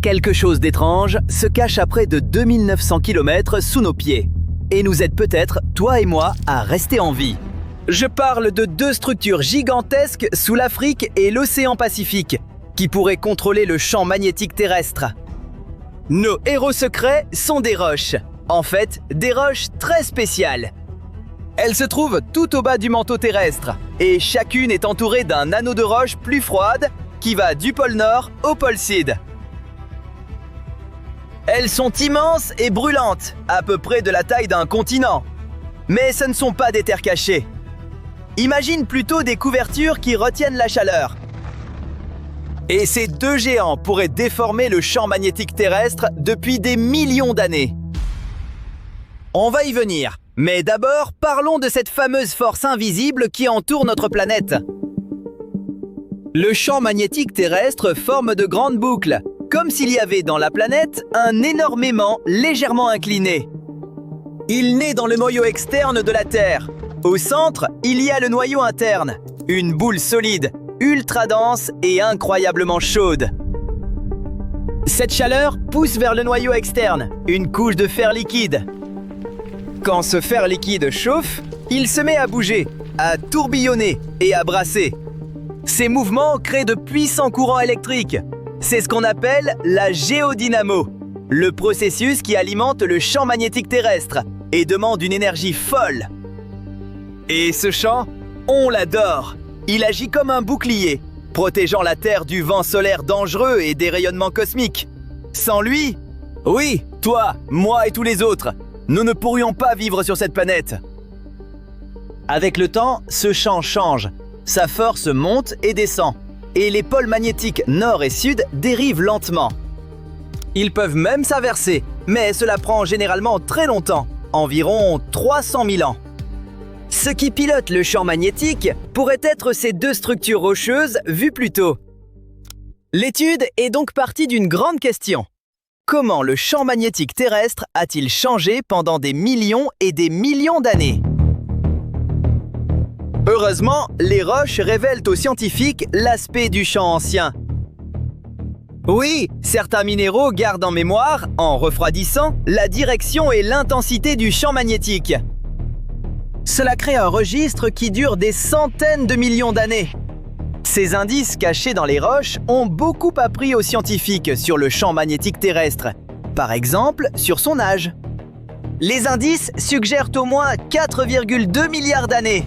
Quelque chose d'étrange se cache à près de 2900 km sous nos pieds et nous aide peut-être, toi et moi, à rester en vie. Je parle de deux structures gigantesques sous l'Afrique et l'océan Pacifique qui pourraient contrôler le champ magnétique terrestre. Nos héros secrets sont des roches. En fait, des roches très spéciales. Elles se trouvent tout au bas du manteau terrestre et chacune est entourée d'un anneau de roche plus froide qui va du pôle Nord au pôle Sud. Elles sont immenses et brûlantes, à peu près de la taille d'un continent. Mais ce ne sont pas des terres cachées. Imagine plutôt des couvertures qui retiennent la chaleur. Et ces deux géants pourraient déformer le champ magnétique terrestre depuis des millions d'années. On va y venir, mais d'abord parlons de cette fameuse force invisible qui entoure notre planète. Le champ magnétique terrestre forme de grandes boucles, comme s'il y avait dans la planète un énorme aimant légèrement incliné. Il naît dans le noyau externe de la Terre. Au centre, il y a le noyau interne, une boule solide, ultra dense et incroyablement chaude. Cette chaleur pousse vers le noyau externe, une couche de fer liquide. Quand ce fer liquide chauffe, il se met à bouger, à tourbillonner et à brasser. Ces mouvements créent de puissants courants électriques. C'est ce qu'on appelle la géodynamo, le processus qui alimente le champ magnétique terrestre et demande une énergie folle. Et ce champ, on l'adore. Il agit comme un bouclier, protégeant la Terre du vent solaire dangereux et des rayonnements cosmiques. Sans lui, oui, toi, moi et tous les autres, nous ne pourrions pas vivre sur cette planète. Avec le temps, ce champ change. Sa force monte et descend. Et les pôles magnétiques nord et sud dérivent lentement. Ils peuvent même s'inverser, mais cela prend généralement très longtemps, environ 300 000 ans. Ce qui pilote le champ magnétique pourrait être ces deux structures rocheuses vues plus tôt. L'étude est donc partie d'une grande question. Comment le champ magnétique terrestre a-t-il changé pendant des millions et des millions d'années ? Heureusement, les roches révèlent aux scientifiques l'aspect du champ ancien. Oui, certains minéraux gardent en mémoire, en refroidissant, la direction et l'intensité du champ magnétique. Cela crée un registre qui dure des centaines de millions d'années. Ces indices cachés dans les roches ont beaucoup appris aux scientifiques sur le champ magnétique terrestre, par exemple sur son âge. Les indices suggèrent au moins 4,2 milliards d'années.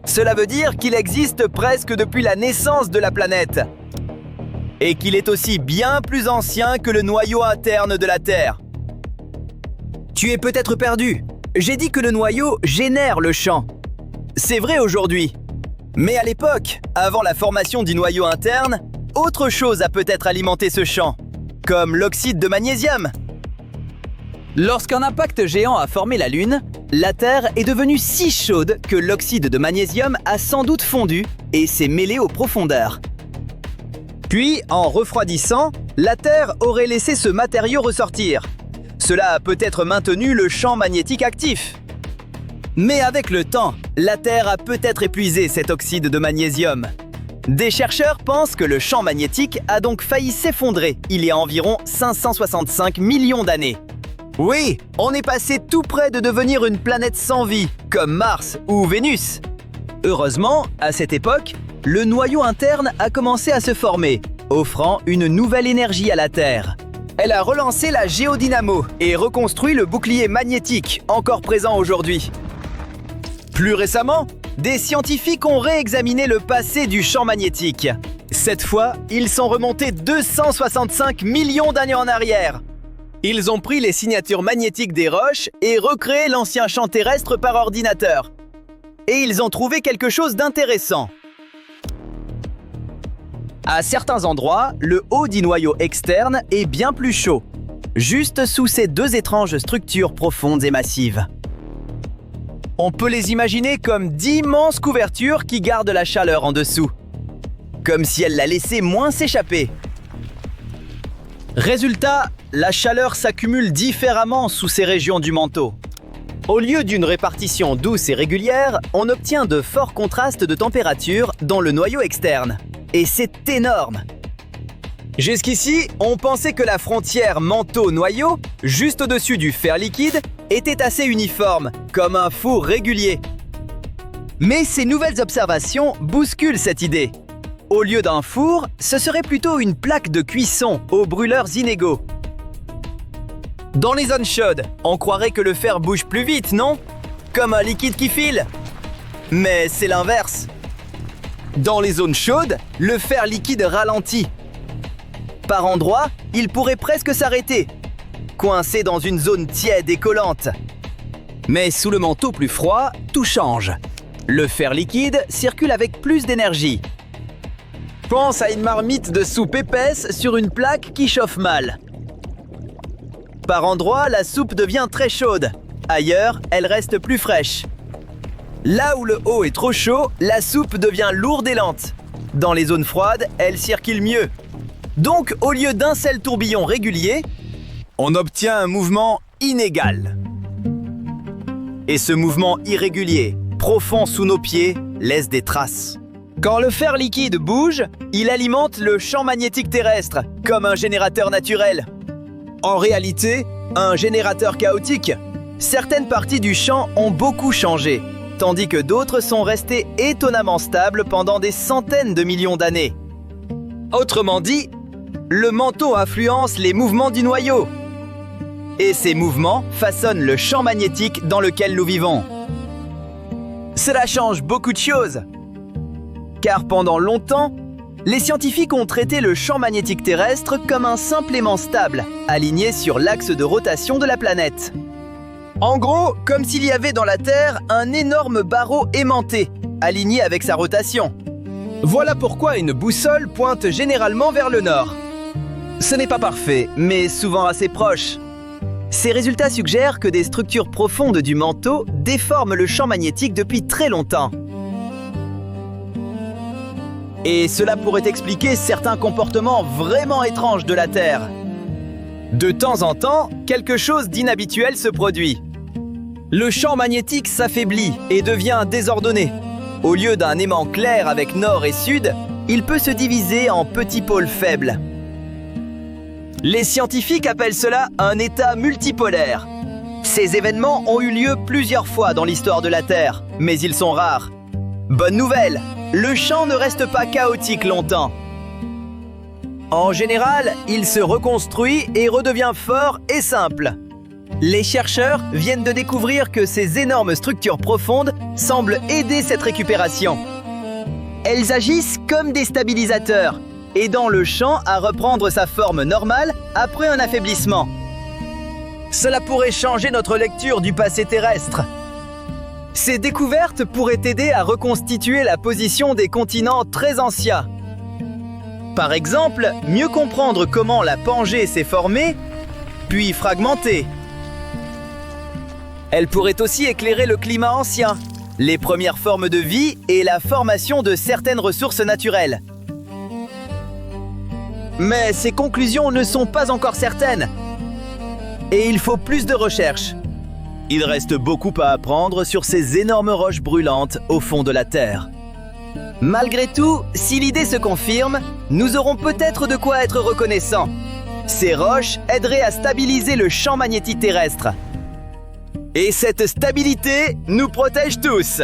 Cela veut dire qu'il existe presque depuis la naissance de la planète. Et qu'il est aussi bien plus ancien que le noyau interne de la Terre. Tu es peut-être perdu. J'ai dit que le noyau génère le champ. C'est vrai aujourd'hui. Mais à l'époque, avant la formation du noyau interne, autre chose a peut-être alimenté ce champ, comme l'oxyde de magnésium. Lorsqu'un impact géant a formé la Lune, la Terre est devenue si chaude que l'oxyde de magnésium a sans doute fondu et s'est mêlé aux profondeurs. Puis, en refroidissant, la Terre aurait laissé ce matériau ressortir. Cela a peut-être maintenu le champ magnétique actif. Mais avec le temps, la Terre a peut-être épuisé cet oxyde de magnésium. Des chercheurs pensent que le champ magnétique a donc failli s'effondrer il y a environ 565 millions d'années. Oui, on est passé tout près de devenir une planète sans vie, comme Mars ou Vénus. Heureusement, à cette époque, le noyau interne a commencé à se former, offrant une nouvelle énergie à la Terre. Elle a relancé la géodynamo et reconstruit le bouclier magnétique, encore présent aujourd'hui. Plus récemment, des scientifiques ont réexaminé le passé du champ magnétique. Cette fois, ils sont remontés 265 millions d'années en arrière. Ils ont pris les signatures magnétiques des roches et recréé l'ancien champ terrestre par ordinateur. Et ils ont trouvé quelque chose d'intéressant. À certains endroits, le haut du noyau externe est bien plus chaud, juste sous ces deux étranges structures profondes et massives. On peut les imaginer comme d'immenses couvertures qui gardent la chaleur en dessous, comme si elles la laissaient moins s'échapper. Résultat, la chaleur s'accumule différemment sous ces régions du manteau. Au lieu d'une répartition douce et régulière, on obtient de forts contrastes de température dans le noyau externe. Et c'est énorme! Jusqu'ici, on pensait que la frontière manteau-noyau, juste au-dessus du fer liquide, était assez uniforme, comme un four régulier. Mais ces nouvelles observations bousculent cette idée. Au lieu d'un four, ce serait plutôt une plaque de cuisson aux brûleurs inégaux. Dans les zones chaudes, on croirait que le fer bouge plus vite, non? Comme un liquide qui file. Mais c'est l'inverse. Dans les zones chaudes, le fer liquide ralentit. Par endroits, il pourrait presque s'arrêter, coincé dans une zone tiède et collante. Mais sous le manteau plus froid, tout change. Le fer liquide circule avec plus d'énergie. Pense à une marmite de soupe épaisse sur une plaque qui chauffe mal. Par endroits, la soupe devient très chaude. Ailleurs, elle reste plus fraîche. Là où le haut est trop chaud, la soupe devient lourde et lente. Dans les zones froides, elle circule mieux. Donc, au lieu d'un seul tourbillon régulier, on obtient un mouvement inégal. Et ce mouvement irrégulier, profond sous nos pieds, laisse des traces. Quand le fer liquide bouge, il alimente le champ magnétique terrestre, comme un générateur naturel. En réalité, un générateur chaotique. Certaines parties du champ ont beaucoup changé, tandis que d'autres sont restées étonnamment stables pendant des centaines de millions d'années. Autrement dit, le manteau influence les mouvements du noyau. Et ces mouvements façonnent le champ magnétique dans lequel nous vivons. Cela change beaucoup de choses. Car pendant longtemps, les scientifiques ont traité le champ magnétique terrestre comme un simple aimant stable, aligné sur l'axe de rotation de la planète. En gros, comme s'il y avait dans la Terre un énorme barreau aimanté, aligné avec sa rotation. Voilà pourquoi une boussole pointe généralement vers le nord. Ce n'est pas parfait, mais souvent assez proche. Ces résultats suggèrent que des structures profondes du manteau déforment le champ magnétique depuis très longtemps. Et cela pourrait expliquer certains comportements vraiment étranges de la Terre. De temps en temps, quelque chose d'inhabituel se produit. Le champ magnétique s'affaiblit et devient désordonné. Au lieu d'un aimant clair avec nord et sud, il peut se diviser en petits pôles faibles. Les scientifiques appellent cela un état multipolaire. Ces événements ont eu lieu plusieurs fois dans l'histoire de la Terre, mais ils sont rares. Bonne nouvelle, le champ ne reste pas chaotique longtemps. En général, il se reconstruit et redevient fort et simple. Les chercheurs viennent de découvrir que ces énormes structures profondes semblent aider cette récupération. Elles agissent comme des stabilisateurs, aidant le champ à reprendre sa forme normale après un affaiblissement. Cela pourrait changer notre lecture du passé terrestre. Ces découvertes pourraient aider à reconstituer la position des continents très anciens. Par exemple, mieux comprendre comment la Pangée s'est formée, puis fragmentée. Elle pourrait aussi éclairer le climat ancien, les premières formes de vie et la formation de certaines ressources naturelles. Mais ces conclusions ne sont pas encore certaines. Et il faut plus de recherches. Il reste beaucoup à apprendre sur ces énormes roches brûlantes au fond de la Terre. Malgré tout, si l'idée se confirme, nous aurons peut-être de quoi être reconnaissants. Ces roches aideraient à stabiliser le champ magnétique terrestre. Et cette stabilité nous protège tous.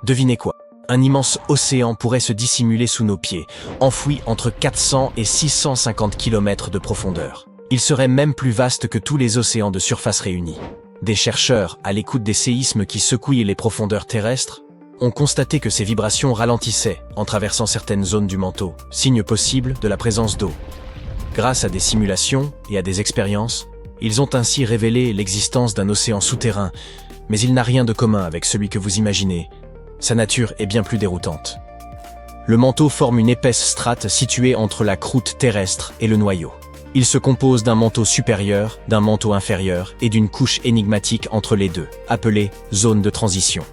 Devinez quoi? Un immense océan pourrait se dissimuler sous nos pieds, enfoui entre 400 et 650 km de profondeur. Il serait même plus vaste que tous les océans de surface réunis. Des chercheurs, à l'écoute des séismes qui secouillent les profondeurs terrestres, ont constaté que ces vibrations ralentissaient en traversant certaines zones du manteau, signe possible de la présence d'eau. Grâce à des simulations et à des expériences, ils ont ainsi révélé l'existence d'un océan souterrain, mais il n'a rien de commun avec celui que vous imaginez. Sa nature est bien plus déroutante. Le manteau forme une épaisse strate située entre la croûte terrestre et le noyau. Il se compose d'un manteau supérieur, d'un manteau inférieur et d'une couche énigmatique entre les deux, appelée zone de transition.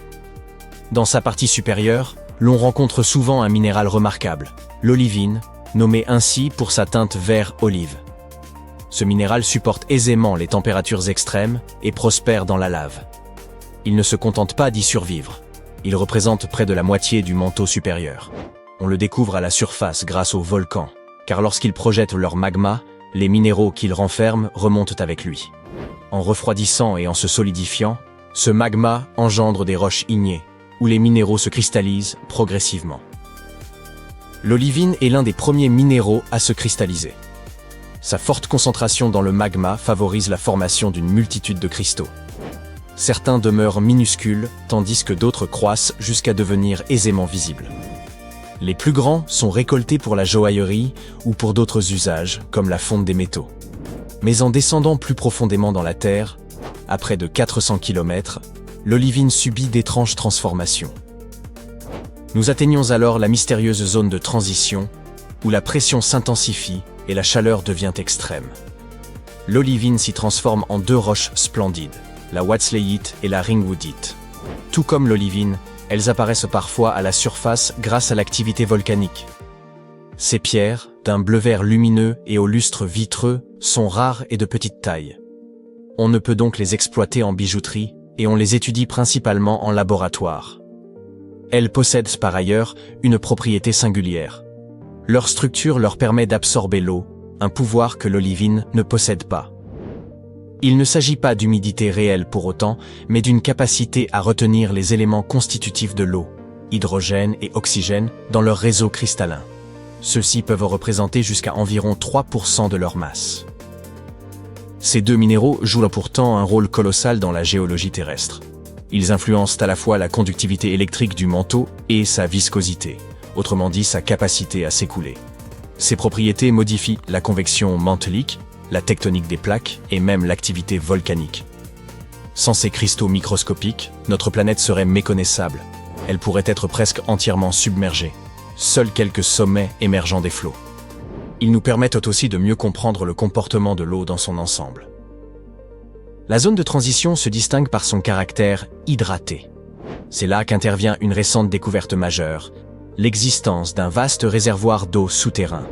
Dans sa partie supérieure, l'on rencontre souvent un minéral remarquable, l'olivine, nommé ainsi pour sa teinte vert-olive. Ce minéral supporte aisément les températures extrêmes et prospère dans la lave. Il ne se contente pas d'y survivre. Il représente près de la moitié du manteau supérieur. On le découvre à la surface grâce aux volcans, car lorsqu'ils projettent leur magma, les minéraux qu'ils renferment remontent avec lui. En refroidissant et en se solidifiant, ce magma engendre des roches ignées, où les minéraux se cristallisent progressivement. L'olivine est l'un des premiers minéraux à se cristalliser. Sa forte concentration dans le magma favorise la formation d'une multitude de cristaux. Certains demeurent minuscules, tandis que d'autres croissent jusqu'à devenir aisément visibles. Les plus grands sont récoltés pour la joaillerie ou pour d'autres usages, comme la fonte des métaux. Mais en descendant plus profondément dans la terre, à près de 400 km, l'olivine subit d'étranges transformations. Nous atteignons alors la mystérieuse zone de transition, où la pression s'intensifie et la chaleur devient extrême. L'olivine s'y transforme en deux roches splendides, la wachsleite et la ringwoodite. Tout comme l'olivine, elles apparaissent parfois à la surface grâce à l'activité volcanique. Ces pierres, d'un bleu-vert lumineux et au lustre vitreux, sont rares et de petite taille. On ne peut donc les exploiter en bijouterie et on les étudie principalement en laboratoire. Elles possèdent par ailleurs une propriété singulière. Leur structure leur permet d'absorber l'eau, un pouvoir que l'olivine ne possède pas. Il ne s'agit pas d'humidité réelle pour autant, mais d'une capacité à retenir les éléments constitutifs de l'eau, hydrogène et oxygène, dans leur réseau cristallin. Ceux-ci peuvent représenter jusqu'à environ 3% de leur masse. Ces deux minéraux jouent pourtant un rôle colossal dans la géologie terrestre. Ils influencent à la fois la conductivité électrique du manteau et sa viscosité, autrement dit sa capacité à s'écouler. Ces propriétés modifient la convection mantelique, la tectonique des plaques et même l'activité volcanique. Sans ces cristaux microscopiques, notre planète serait méconnaissable. Elle pourrait être presque entièrement submergée. Seuls quelques sommets émergeant des flots. Ils nous permettent aussi de mieux comprendre le comportement de l'eau dans son ensemble. La zone de transition se distingue par son caractère hydraté. C'est là qu'intervient une récente découverte majeure, l'existence d'un vaste réservoir d'eau souterrain.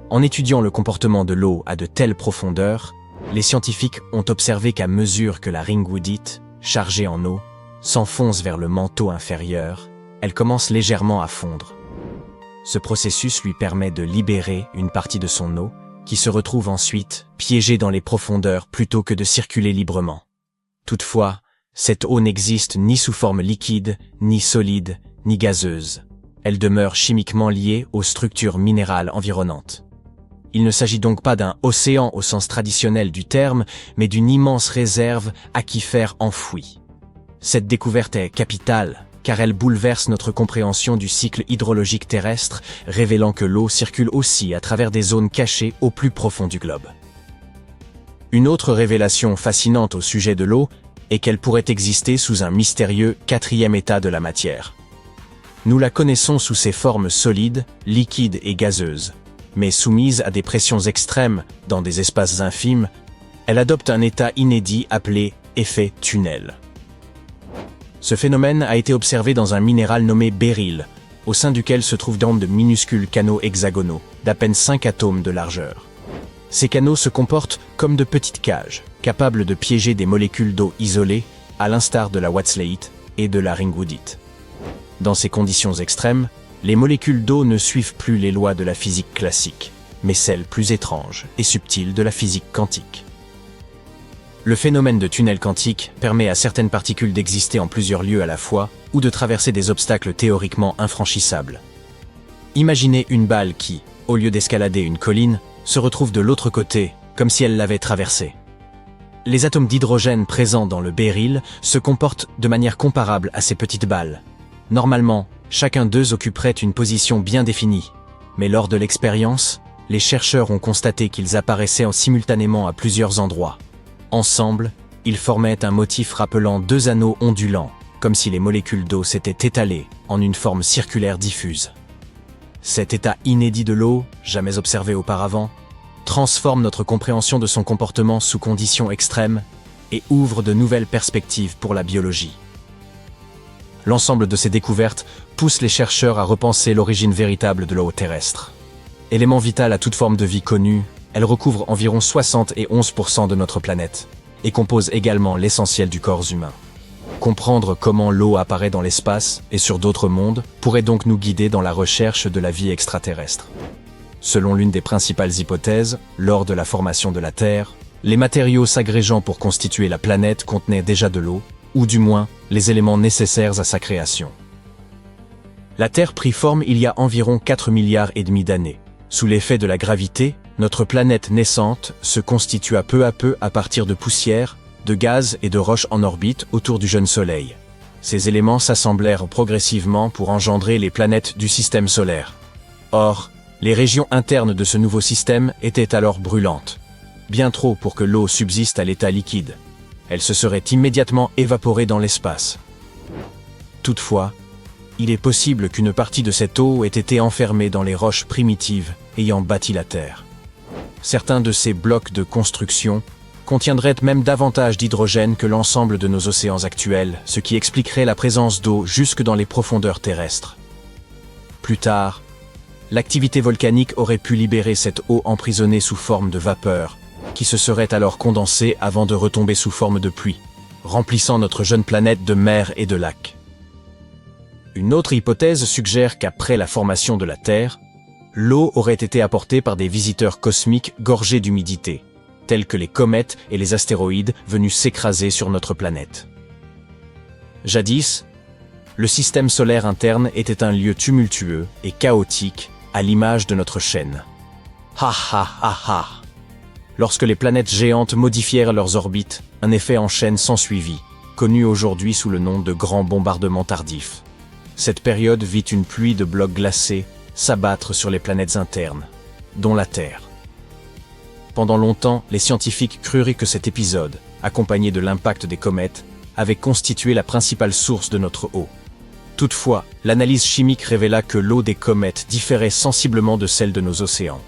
En étudiant le comportement de l'eau à de telles profondeurs, les scientifiques ont observé qu'à mesure que la ringwoodite, chargée en eau, s'enfonce vers le manteau inférieur, elle commence légèrement à fondre. Ce processus lui permet de libérer une partie de son eau, qui se retrouve ensuite piégée dans les profondeurs plutôt que de circuler librement. Toutefois, cette eau n'existe ni sous forme liquide, ni solide, ni gazeuse. Elle demeure chimiquement liée aux structures minérales environnantes. Il ne s'agit donc pas d'un océan au sens traditionnel du terme, mais d'une immense réserve aquifère enfouie. Cette découverte est capitale, car elle bouleverse notre compréhension du cycle hydrologique terrestre, révélant que l'eau circule aussi à travers des zones cachées au plus profond du globe. Une autre révélation fascinante au sujet de l'eau est qu'elle pourrait exister sous un mystérieux quatrième état de la matière. Nous la connaissons sous ses formes solides, liquides et gazeuses. Mais soumise à des pressions extrêmes dans des espaces infimes, elle adopte un état inédit appelé effet tunnel. Ce phénomène a été observé dans un minéral nommé béryl, au sein duquel se trouvent de minuscules canaux hexagonaux, d'à peine 5 atomes de largeur. Ces canaux se comportent comme de petites cages, capables de piéger des molécules d'eau isolées, à l'instar de la wachsleite et de la ringwoodite. Dans ces conditions extrêmes, les molécules d'eau ne suivent plus les lois de la physique classique, mais celles plus étranges et subtiles de la physique quantique. Le phénomène de tunnel quantique permet à certaines particules d'exister en plusieurs lieux à la fois ou de traverser des obstacles théoriquement infranchissables. Imaginez une balle qui, au lieu d'escalader une colline, se retrouve de l'autre côté, comme si elle l'avait traversée. Les atomes d'hydrogène présents dans le béryl se comportent de manière comparable à ces petites balles. Normalement, chacun d'eux occuperait une position bien définie, mais lors de l'expérience, les chercheurs ont constaté qu'ils apparaissaient simultanément à plusieurs endroits. Ensemble, ils formaient un motif rappelant deux anneaux ondulants, comme si les molécules d'eau s'étaient étalées en une forme circulaire diffuse. Cet état inédit de l'eau, jamais observé auparavant, transforme notre compréhension de son comportement sous conditions extrêmes et ouvre de nouvelles perspectives pour la biologie. L'ensemble de ces découvertes pousse les chercheurs à repenser l'origine véritable de l'eau terrestre. Élément vital à toute forme de vie connue, elle recouvre environ 71% de notre planète et compose également l'essentiel du corps humain. Comprendre comment l'eau apparaît dans l'espace et sur d'autres mondes pourrait donc nous guider dans la recherche de la vie extraterrestre. Selon l'une des principales hypothèses, lors de la formation de la Terre, les matériaux s'agrégeant pour constituer la planète contenaient déjà de l'eau, ou du moins les éléments nécessaires à sa création. La Terre prit forme il y a environ 4,5 milliards d'années. Sous l'effet de la gravité, notre planète naissante se constitua peu à partir de poussière, de gaz et de roches en orbite autour du jeune Soleil. Ces éléments s'assemblèrent progressivement pour engendrer les planètes du système solaire. Or, les régions internes de ce nouveau système étaient alors brûlantes. Bien trop pour que l'eau subsiste à l'état liquide. Elle se serait immédiatement évaporée dans l'espace. Toutefois, il est possible qu'une partie de cette eau ait été enfermée dans les roches primitives ayant bâti la Terre. Certains de ces blocs de construction contiendraient même davantage d'hydrogène que l'ensemble de nos océans actuels, ce qui expliquerait la présence d'eau jusque dans les profondeurs terrestres. Plus tard, l'activité volcanique aurait pu libérer cette eau emprisonnée sous forme de vapeur, qui se serait alors condensée avant de retomber sous forme de pluie, remplissant notre jeune planète de mers et de lacs. Une autre hypothèse suggère qu'après la formation de la Terre, l'eau aurait été apportée par des visiteurs cosmiques gorgés d'humidité, tels que les comètes et les astéroïdes venus s'écraser sur notre planète. Jadis, le système solaire interne était un lieu tumultueux et chaotique, à l'image de notre chaîne. Ha ha ha ha! Lorsque les planètes géantes modifièrent leurs orbites, un effet en chaîne s'ensuivit, connu aujourd'hui sous le nom de grand bombardement tardif. Cette période vit une pluie de blocs glacés s'abattre sur les planètes internes, dont la Terre. Pendant longtemps, les scientifiques crurent que cet épisode, accompagné de l'impact des comètes, avait constitué la principale source de notre eau. Toutefois, l'analyse chimique révéla que l'eau des comètes différait sensiblement de celle de nos océans.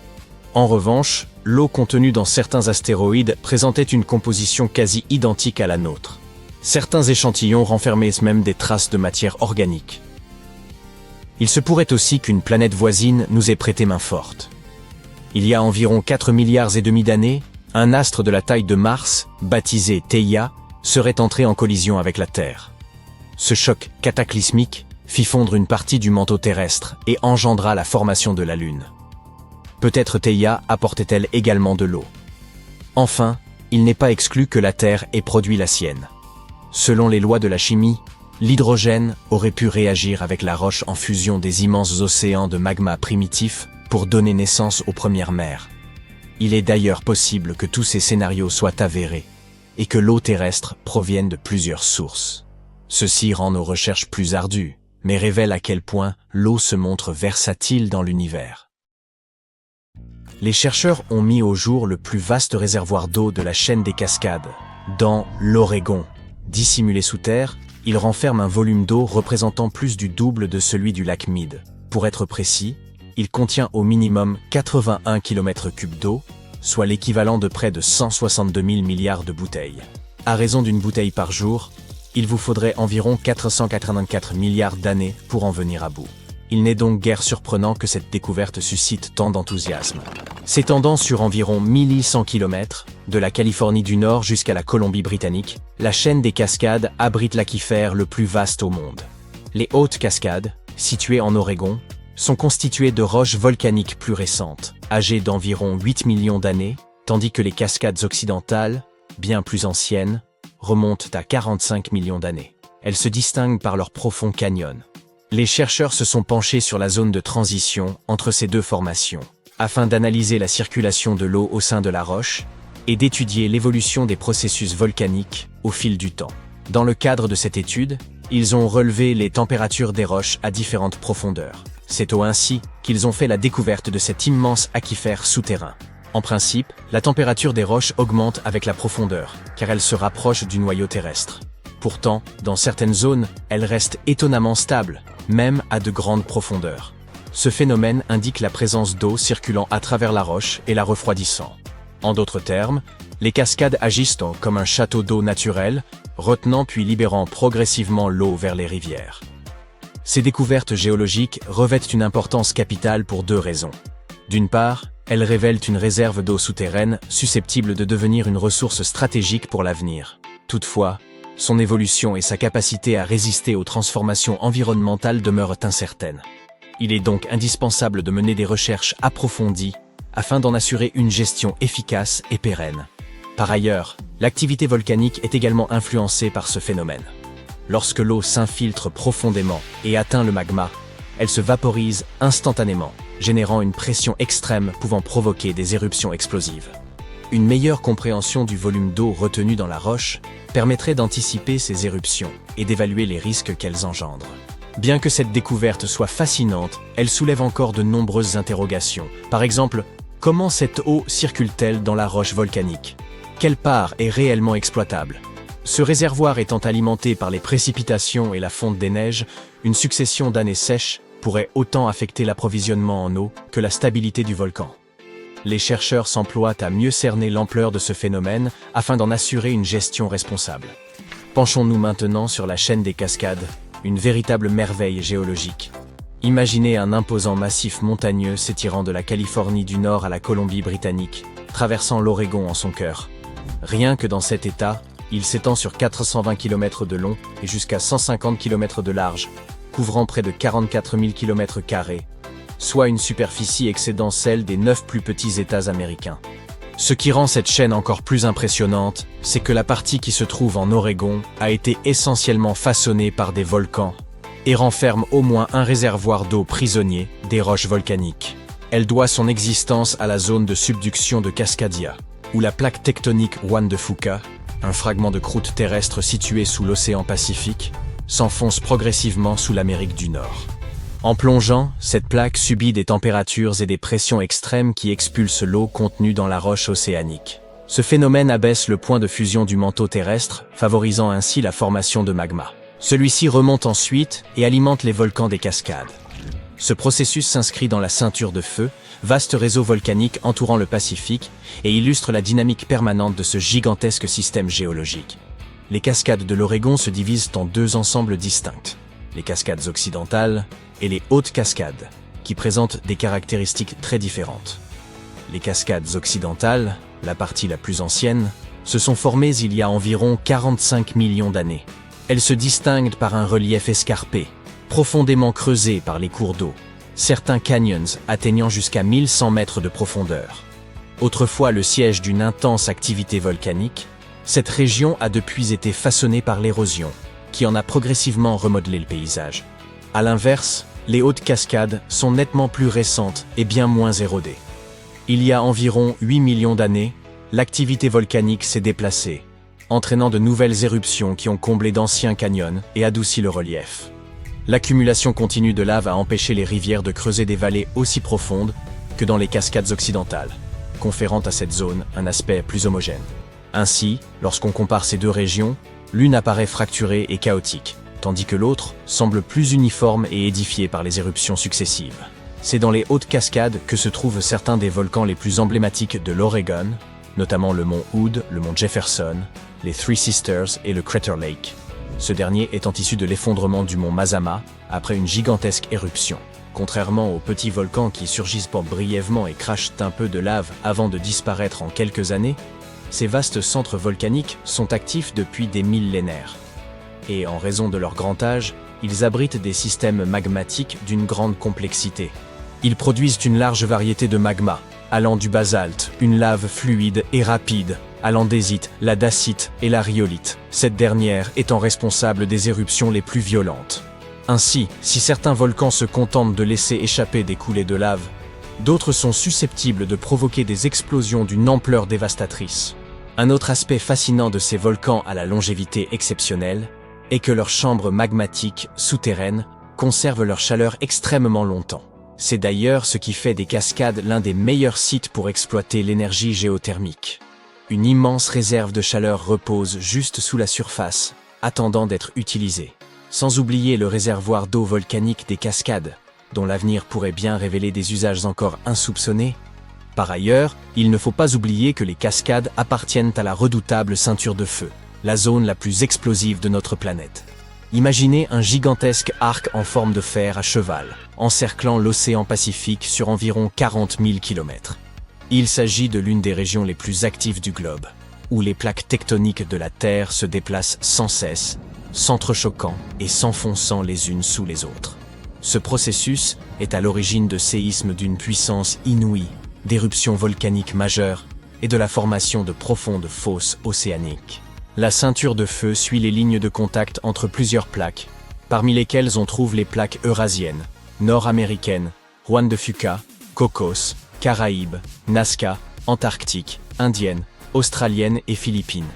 En revanche, l'eau contenue dans certains astéroïdes présentait une composition quasi identique à la nôtre. Certains échantillons renfermaient même des traces de matière organique. Il se pourrait aussi qu'une planète voisine nous ait prêté main forte. Il y a environ 4,5 milliards d'années, un astre de la taille de Mars, baptisé Theia, serait entré en collision avec la Terre. Ce choc cataclysmique fit fondre une partie du manteau terrestre et engendra la formation de la Lune. Peut-être Theia apportait-elle également de l'eau. Enfin, il n'est pas exclu que la Terre ait produit la sienne. Selon les lois de la chimie, l'hydrogène aurait pu réagir avec la roche en fusion des immenses océans de magma primitifs pour donner naissance aux premières mers. Il est d'ailleurs possible que tous ces scénarios soient avérés et que l'eau terrestre provienne de plusieurs sources. Ceci rend nos recherches plus ardues, mais révèle à quel point l'eau se montre versatile dans l'univers. Les chercheurs ont mis au jour le plus vaste réservoir d'eau de la chaîne des Cascades, dans l'Oregon. Dissimulé sous terre, il renferme un volume d'eau représentant plus du double de celui du lac Mead. Pour être précis, il contient au minimum 81 km3 d'eau, soit l'équivalent de près de 162 000 milliards de bouteilles. À raison d'une bouteille par jour, il vous faudrait environ 484 milliards d'années pour en venir à bout. Il n'est donc guère surprenant que cette découverte suscite tant d'enthousiasme. S'étendant sur environ 1100 km, de la Californie du Nord jusqu'à la Colombie-Britannique, la chaîne des Cascades abrite l'aquifère le plus vaste au monde. Les Hautes Cascades, situées en Oregon, sont constituées de roches volcaniques plus récentes, âgées d'environ 8 millions d'années, tandis que les cascades occidentales, bien plus anciennes, remontent à 45 millions d'années. Elles se distinguent par leur profond canyon. Les chercheurs se sont penchés sur la zone de transition entre ces deux formations, afin d'analyser la circulation de l'eau au sein de la roche et d'étudier l'évolution des processus volcaniques au fil du temps. Dans le cadre de cette étude, ils ont relevé les températures des roches à différentes profondeurs. C'est ainsi qu'ils ont fait la découverte de cet immense aquifère souterrain. En principe, la température des roches augmente avec la profondeur, car elles se rapprochent du noyau terrestre. Pourtant, dans certaines zones, elles restent étonnamment stables, même à de grandes profondeurs. Ce phénomène indique la présence d'eau circulant à travers la roche et la refroidissant. En d'autres termes, les cascades agissent comme un château d'eau naturel, retenant puis libérant progressivement l'eau vers les rivières. Ces découvertes géologiques revêtent une importance capitale pour deux raisons. D'une part, elles révèlent une réserve d'eau souterraine susceptible de devenir une ressource stratégique pour l'avenir. Toutefois, son évolution et sa capacité à résister aux transformations environnementales demeurent incertaines. Il est donc indispensable de mener des recherches approfondies afin d'en assurer une gestion efficace et pérenne. Par ailleurs, l'activité volcanique est également influencée par ce phénomène. Lorsque l'eau s'infiltre profondément et atteint le magma, elle se vaporise instantanément, générant une pression extrême pouvant provoquer des éruptions explosives. Une meilleure compréhension du volume d'eau retenu dans la roche permettrait d'anticiper ces éruptions et d'évaluer les risques qu'elles engendrent. Bien que cette découverte soit fascinante, elle soulève encore de nombreuses interrogations. Par exemple, comment cette eau circule-t-elle dans la roche volcanique? Quelle part est réellement exploitable? Ce réservoir étant alimenté par les précipitations et la fonte des neiges, une succession d'années sèches pourrait autant affecter l'approvisionnement en eau que la stabilité du volcan. Les chercheurs s'emploient à mieux cerner l'ampleur de ce phénomène afin d'en assurer une gestion responsable. Penchons-nous maintenant sur la chaîne des Cascades, une véritable merveille géologique. Imaginez un imposant massif montagneux s'étirant de la Californie du Nord à la Colombie-Britannique, traversant l'Oregon en son cœur. Rien que dans cet état, il s'étend sur 420 km de long et jusqu'à 150 km de large, couvrant près de 44 000 km², soit une superficie excédant celle des 9 plus petits États américains. Ce qui rend cette chaîne encore plus impressionnante, c'est que la partie qui se trouve en Oregon a été essentiellement façonnée par des volcans et renferme au moins un réservoir d'eau prisonnier des roches volcaniques. Elle doit son existence à la zone de subduction de Cascadia, où la plaque tectonique Juan de Fuca, un fragment de croûte terrestre situé sous l'océan Pacifique, s'enfonce progressivement sous l'Amérique du Nord. En plongeant, cette plaque subit des températures et des pressions extrêmes qui expulsent l'eau contenue dans la roche océanique. Ce phénomène abaisse le point de fusion du manteau terrestre, favorisant ainsi la formation de magma. Celui-ci remonte ensuite et alimente les volcans des Cascades. Ce processus s'inscrit dans la ceinture de feu, vaste réseau volcanique entourant le Pacifique, et illustre la dynamique permanente de ce gigantesque système géologique. Les cascades de l'Oregon se divisent en deux ensembles distincts, les cascades occidentales et les hautes cascades, qui présentent des caractéristiques très différentes. Les cascades occidentales, la partie la plus ancienne, se sont formées il y a environ 45 millions d'années. Elles se distinguent par un relief escarpé, profondément creusé par les cours d'eau, certains canyons atteignant jusqu'à 1100 mètres de profondeur. Autrefois le siège d'une intense activité volcanique, cette région a depuis été façonnée par l'érosion, qui en a progressivement remodelé le paysage. À l'inverse, les hautes cascades sont nettement plus récentes et bien moins érodées. Il y a environ 8 millions d'années, l'activité volcanique s'est déplacée, entraînant de nouvelles éruptions qui ont comblé d'anciens canyons et adouci le relief. L'accumulation continue de lave a empêché les rivières de creuser des vallées aussi profondes que dans les cascades occidentales, conférant à cette zone un aspect plus homogène. Ainsi, lorsqu'on compare ces deux régions, l'une apparaît fracturée et chaotique, tandis que l'autre semble plus uniforme et édifiée par les éruptions successives. C'est dans les hautes cascades que se trouvent certains des volcans les plus emblématiques de l'Oregon, notamment le mont Hood, le mont Jefferson, les Three Sisters et le Crater Lake, ce dernier étant issu de l'effondrement du mont Mazama après une gigantesque éruption. Contrairement aux petits volcans qui surgissent brièvement et crachent un peu de lave avant de disparaître en quelques années, ces vastes centres volcaniques sont actifs depuis des millénaires. Et en raison de leur grand âge, ils abritent des systèmes magmatiques d'une grande complexité. Ils produisent une large variété de magma, allant du basalte, une lave fluide et rapide, à l'andésite, la dacite et la rhyolite, cette dernière étant responsable des éruptions les plus violentes. Ainsi, si certains volcans se contentent de laisser échapper des coulées de lave, d'autres sont susceptibles de provoquer des explosions d'une ampleur dévastatrice. Un autre aspect fascinant de ces volcans à la longévité exceptionnelle est que leurs chambres magmatiques souterraines conservent leur chaleur extrêmement longtemps. C'est d'ailleurs ce qui fait des cascades l'un des meilleurs sites pour exploiter l'énergie géothermique. Une immense réserve de chaleur repose juste sous la surface, attendant d'être utilisée. Sans oublier le réservoir d'eau volcanique des cascades, dont l'avenir pourrait bien révéler des usages encore insoupçonnés. Par ailleurs, il ne faut pas oublier que les cascades appartiennent à la redoutable ceinture de feu, la zone la plus explosive de notre planète. Imaginez un gigantesque arc en forme de fer à cheval, encerclant l'océan Pacifique sur environ 40 000 km. Il s'agit de l'une des régions les plus actives du globe, où les plaques tectoniques de la Terre se déplacent sans cesse, s'entrechoquant et s'enfonçant les unes sous les autres. Ce processus est à l'origine de séismes d'une puissance inouïe, d'éruptions volcaniques majeures et de la formation de profondes fosses océaniques. La ceinture de feu suit les lignes de contact entre plusieurs plaques, parmi lesquelles on trouve les plaques eurasiennes, nord-américaines, Juan de Fuca, Cocos, Caraïbes, Nazca, Antarctique, indienne, australienne et philippine.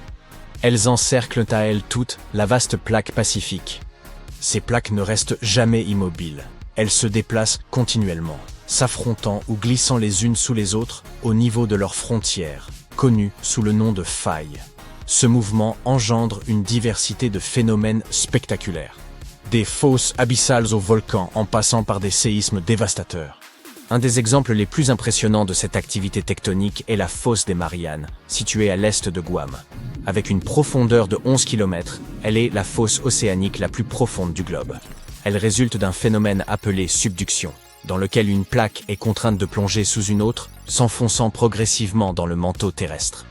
Elles encerclent à elles toutes la vaste plaque pacifique. Ces plaques ne restent jamais immobiles. Elles se déplacent continuellement, s'affrontant ou glissant les unes sous les autres au niveau de leurs frontières, connues sous le nom de failles. Ce mouvement engendre une diversité de phénomènes spectaculaires. Des fosses abyssales aux volcans en passant par des séismes dévastateurs. Un des exemples les plus impressionnants de cette activité tectonique est la fosse des Mariannes, située à l'est de Guam. Avec une profondeur de 11 km, elle est la fosse océanique la plus profonde du globe. Elle résulte d'un phénomène appelé subduction, dans lequel une plaque est contrainte de plonger sous une autre, s'enfonçant progressivement dans le manteau terrestre.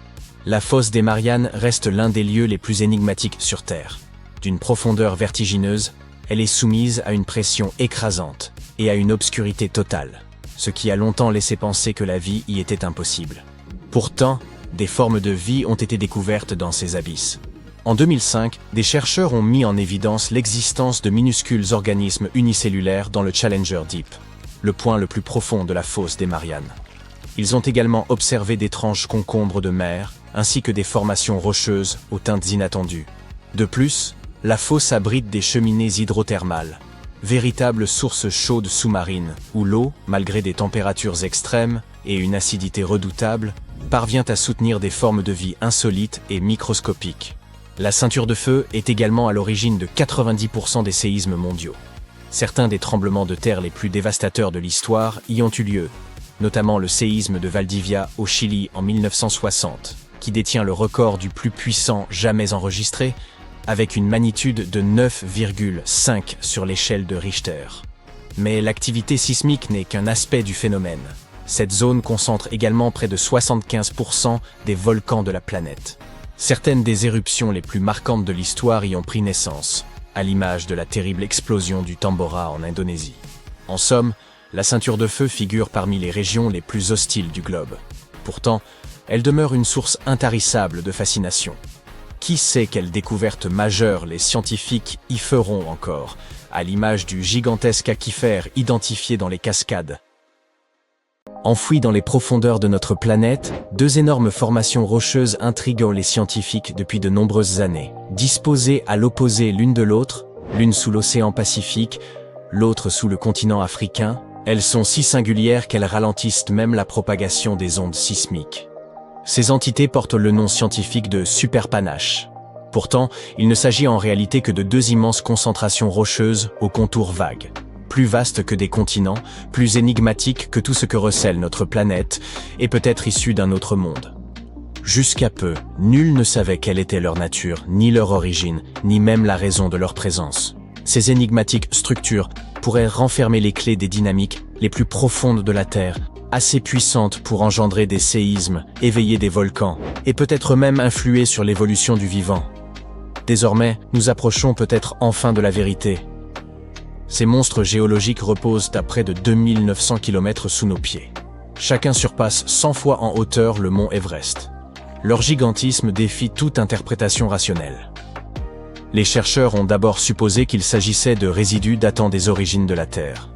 La fosse des Mariannes reste l'un des lieux les plus énigmatiques sur Terre. D'une profondeur vertigineuse, elle est soumise à une pression écrasante et à une obscurité totale, ce qui a longtemps laissé penser que la vie y était impossible. Pourtant, des formes de vie ont été découvertes dans ces abysses. En 2005, des chercheurs ont mis en évidence l'existence de minuscules organismes unicellulaires dans le Challenger Deep, le point le plus profond de la fosse des Mariannes. Ils ont également observé d'étranges concombres de mer, ainsi que des formations rocheuses aux teintes inattendues. De plus, la fosse abrite des cheminées hydrothermales, véritables sources chaudes sous-marines, où l'eau, malgré des températures extrêmes et une acidité redoutable, parvient à soutenir des formes de vie insolites et microscopiques. La ceinture de feu est également à l'origine de 90% des séismes mondiaux. Certains des tremblements de terre les plus dévastateurs de l'histoire y ont eu lieu, notamment le séisme de Valdivia au Chili en 1960, qui détient le record du plus puissant jamais enregistré, avec une magnitude de 9,5 sur l'échelle de Richter. Mais l'activité sismique n'est qu'un aspect du phénomène. Cette zone concentre également près de 75% des volcans de la planète. Certaines des éruptions les plus marquantes de l'histoire y ont pris naissance, à l'image de la terrible explosion du Tambora en Indonésie. En somme, la ceinture de feu figure parmi les régions les plus hostiles du globe. Pourtant, elle demeure une source intarissable de fascination. Qui sait quelles découvertes majeures les scientifiques y feront encore, à l'image du gigantesque aquifère identifié dans les Cascades. Enfouies dans les profondeurs de notre planète, deux énormes formations rocheuses intriguent les scientifiques depuis de nombreuses années. Disposées à l'opposé l'une de l'autre, l'une sous l'océan Pacifique, l'autre sous le continent africain, elles sont si singulières qu'elles ralentissent même la propagation des ondes sismiques. Ces entités portent le nom scientifique de superpanaches. Pourtant, il ne s'agit en réalité que de deux immenses concentrations rocheuses aux contours vagues. Plus vastes que des continents, plus énigmatiques que tout ce que recèle notre planète, et peut-être issues d'un autre monde. Jusqu'à peu, nul ne savait quelle était leur nature, ni leur origine, ni même la raison de leur présence. Ces énigmatiques structures pourraient renfermer les clés des dynamiques les plus profondes de la Terre, assez puissantes pour engendrer des séismes, éveiller des volcans, et peut-être même influer sur l'évolution du vivant. Désormais, nous approchons peut-être enfin de la vérité. Ces monstres géologiques reposent à près de 2900 km sous nos pieds. Chacun surpasse 100 fois en hauteur le mont Everest. Leur gigantisme défie toute interprétation rationnelle. Les chercheurs ont d'abord supposé qu'il s'agissait de résidus datant des origines de la Terre.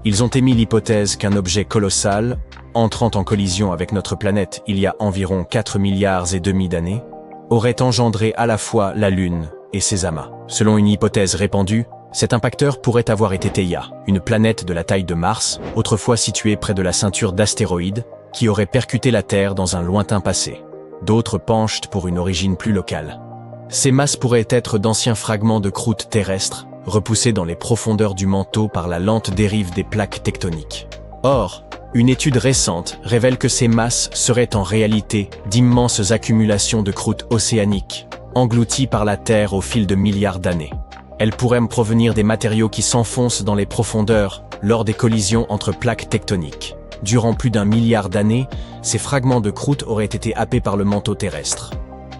Ils ont émis l'hypothèse qu'un objet colossal, entrant en collision avec notre planète il y a environ 4,5 milliards d'années, aurait engendré à la fois la Lune et ses amas. Selon une hypothèse répandue, cet impacteur pourrait avoir été Theia, une planète de la taille de Mars, autrefois située près de la ceinture d'astéroïdes, qui aurait percuté la Terre dans un lointain passé. D'autres penchent pour une origine plus locale. Ces masses pourraient être d'anciens fragments de croûte terrestre, repoussés dans les profondeurs du manteau par la lente dérive des plaques tectoniques. Or, une étude récente révèle que ces masses seraient en réalité d'immenses accumulations de croûte océanique, englouties par la Terre au fil de milliards d'années. Elles pourraient provenir des matériaux qui s'enfoncent dans les profondeurs lors des collisions entre plaques tectoniques. Durant plus d'1 milliard d'années, ces fragments de croûte auraient été happés par le manteau terrestre.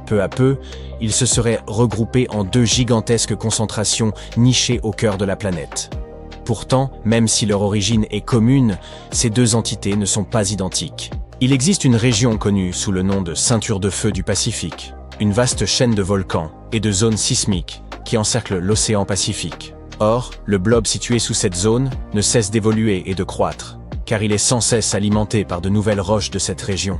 Peu à peu, ils se seraient regroupés en deux gigantesques concentrations nichées au cœur de la planète. Pourtant, même si leur origine est commune, ces deux entités ne sont pas identiques. Il existe une région connue sous le nom de ceinture de feu du Pacifique, une vaste chaîne de volcans et de zones sismiques qui encerclent l'océan Pacifique. Or, le blob situé sous cette zone ne cesse d'évoluer et de croître, car il est sans cesse alimenté par de nouvelles roches de cette région.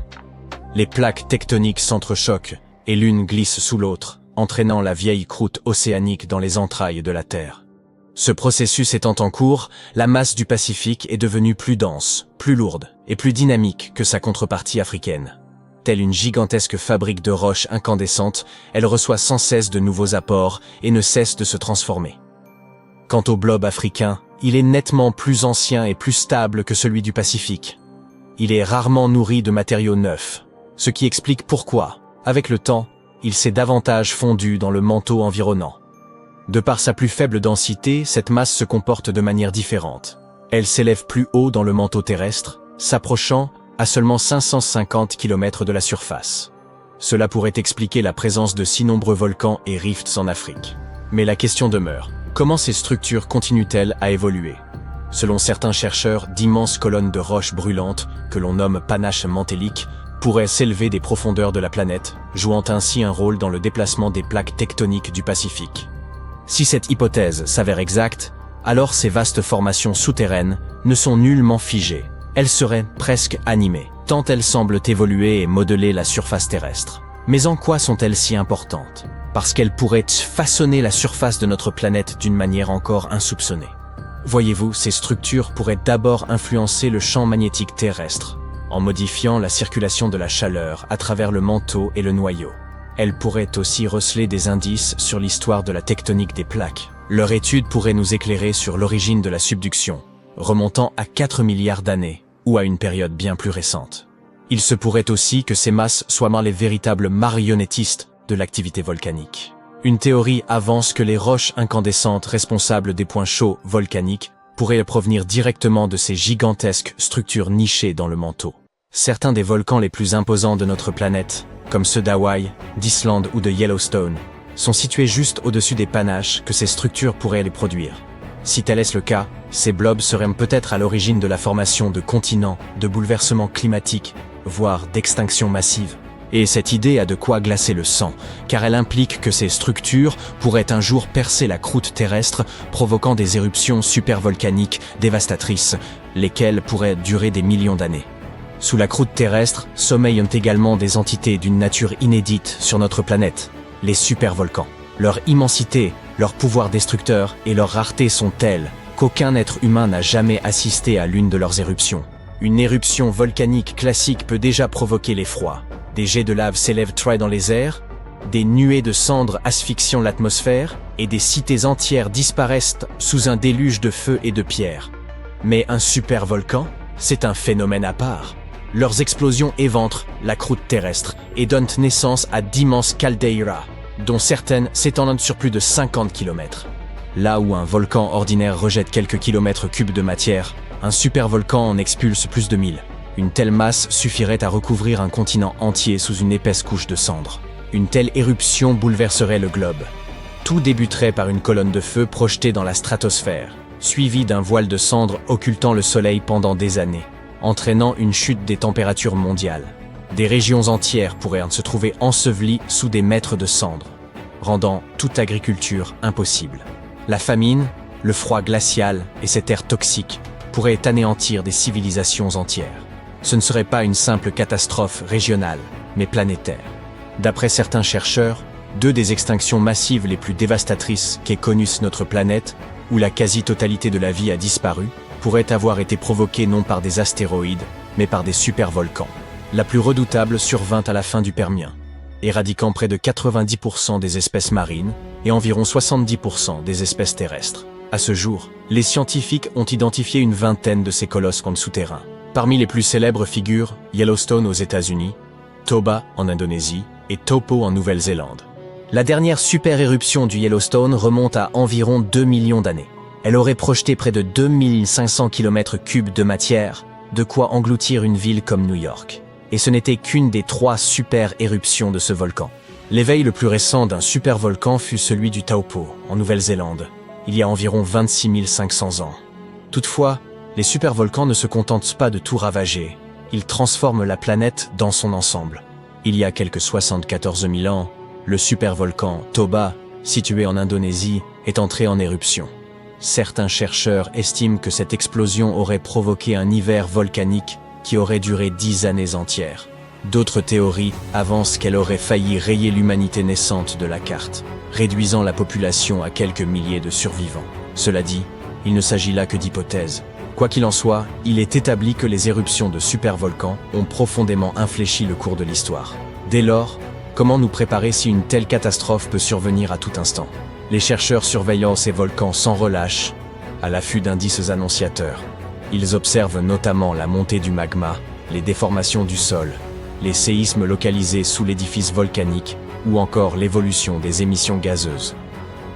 Les plaques tectoniques s'entrechoquent et l'une glisse sous l'autre, entraînant la vieille croûte océanique dans les entrailles de la Terre. Ce processus étant en cours, la masse du Pacifique est devenue plus dense, plus lourde et plus dynamique que sa contrepartie africaine. Telle une gigantesque fabrique de roches incandescentes, elle reçoit sans cesse de nouveaux apports et ne cesse de se transformer. Quant au blob africain, il est nettement plus ancien et plus stable que celui du Pacifique. Il est rarement nourri de matériaux neufs, ce qui explique pourquoi, avec le temps, il s'est davantage fondu dans le manteau environnant. De par sa plus faible densité, cette masse se comporte de manière différente. Elle s'élève plus haut dans le manteau terrestre, s'approchant à seulement 550 km de la surface. Cela pourrait expliquer la présence de si nombreux volcans et rifts en Afrique. Mais la question demeure, comment ces structures continuent-elles à évoluer? Selon certains chercheurs, d'immenses colonnes de roches brûlantes, que l'on nomme panaches mantéliques, pourraient s'élever des profondeurs de la planète, jouant ainsi un rôle dans le déplacement des plaques tectoniques du Pacifique. Si cette hypothèse s'avère exacte, alors ces vastes formations souterraines ne sont nullement figées. Elles seraient presque animées, tant elles semblent évoluer et modeler la surface terrestre. Mais en quoi sont-elles si importantes? Parce qu'elles pourraient façonner la surface de notre planète d'une manière encore insoupçonnée. Voyez-vous, ces structures pourraient d'abord influencer le champ magnétique terrestre, en modifiant la circulation de la chaleur à travers le manteau et le noyau. Elles pourraient aussi receler des indices sur l'histoire de la tectonique des plaques. Leur étude pourrait nous éclairer sur l'origine de la subduction, remontant à 4 milliards d'années, ou à une période bien plus récente. Il se pourrait aussi que ces masses soient les véritables marionnettistes de l'activité volcanique. Une théorie avance que les roches incandescentes responsables des points chauds volcaniques pourraient provenir directement de ces gigantesques structures nichées dans le manteau. Certains des volcans les plus imposants de notre planète, comme ceux d'Hawaï, d'Islande ou de Yellowstone, sont situés juste au-dessus des panaches que ces structures pourraient les produire. Si tel est le cas, ces blobs seraient peut-être à l'origine de la formation de continents, de bouleversements climatiques, voire d'extinctions massives. Et cette idée a de quoi glacer le sang, car elle implique que ces structures pourraient un jour percer la croûte terrestre, provoquant des éruptions supervolcaniques dévastatrices, lesquelles pourraient durer des millions d'années. Sous la croûte terrestre sommeillent également des entités d'une nature inédite sur notre planète, les supervolcans. Leur immensité, leur pouvoir destructeur et leur rareté sont telles qu'aucun être humain n'a jamais assisté à l'une de leurs éruptions. Une éruption volcanique classique peut déjà provoquer l'effroi. Des jets de lave s'élèvent dans les airs, des nuées de cendres asphyxiant l'atmosphère et des cités entières disparaissent sous un déluge de feu et de pierres. Mais un supervolcan, c'est un phénomène à part. Leurs explosions éventrent la croûte terrestre et donnent naissance à d'immenses caldeiras, dont certaines s'étendent sur plus de 50 km. Là où un volcan ordinaire rejette quelques kilomètres cubes de matière, un supervolcan en expulse plus de 1000. Une telle masse suffirait à recouvrir un continent entier sous une épaisse couche de cendres. Une telle éruption bouleverserait le globe. Tout débuterait par une colonne de feu projetée dans la stratosphère, suivie d'un voile de cendres occultant le soleil pendant des années, entraînant une chute des températures mondiales. Des régions entières pourraient se trouver ensevelies sous des mètres de cendres, rendant toute agriculture impossible. La famine, le froid glacial et cet air toxique pourraient anéantir des civilisations entières. Ce ne serait pas une simple catastrophe régionale, mais planétaire. D'après certains chercheurs, 2 des extinctions massives les plus dévastatrices qu'ait connues notre planète, où la quasi-totalité de la vie a disparu, pourraient avoir été provoquées non par des astéroïdes, mais par des supervolcans. La plus redoutable survint à la fin du Permien, éradiquant près de 90% des espèces marines et environ 70% des espèces terrestres. À ce jour, les scientifiques ont identifié une vingtaine de ces colosses souterrains. Parmi les plus célèbres figurent Yellowstone aux États-Unis, Toba en Indonésie et Taupo en Nouvelle-Zélande. La dernière super éruption du Yellowstone remonte à environ 2 millions d'années. Elle aurait projeté près de 2500 km3 de matière, de quoi engloutir une ville comme New York. et ce n'était qu'une des 3 super éruptions de ce volcan. L'éveil le plus récent d'un supervolcan fut celui du Taupo, en Nouvelle-Zélande, il y a environ 26 500 ans. Toutefois, les supervolcans ne se contentent pas de tout ravager, ils transforment la planète dans son ensemble. Il y a quelques 74 000 ans, le supervolcan Toba, situé en Indonésie, est entré en éruption. Certains chercheurs estiment que cette explosion aurait provoqué un hiver volcanique qui aurait duré 10 années entières. D'autres théories avancent qu'elle aurait failli rayer l'humanité naissante de la carte, réduisant la population à quelques milliers de survivants. Cela dit, il ne s'agit là que d'hypothèses. Quoi qu'il en soit, il est établi que les éruptions de supervolcans ont profondément infléchi le cours de l'histoire. Dès lors, comment nous préparer si une telle catastrophe peut survenir à tout instant? Les chercheurs surveillent ces volcans sans relâche, à l'affût d'indices annonciateurs. Ils observent notamment la montée du magma, les déformations du sol, les séismes localisés sous l'édifice volcanique ou encore l'évolution des émissions gazeuses.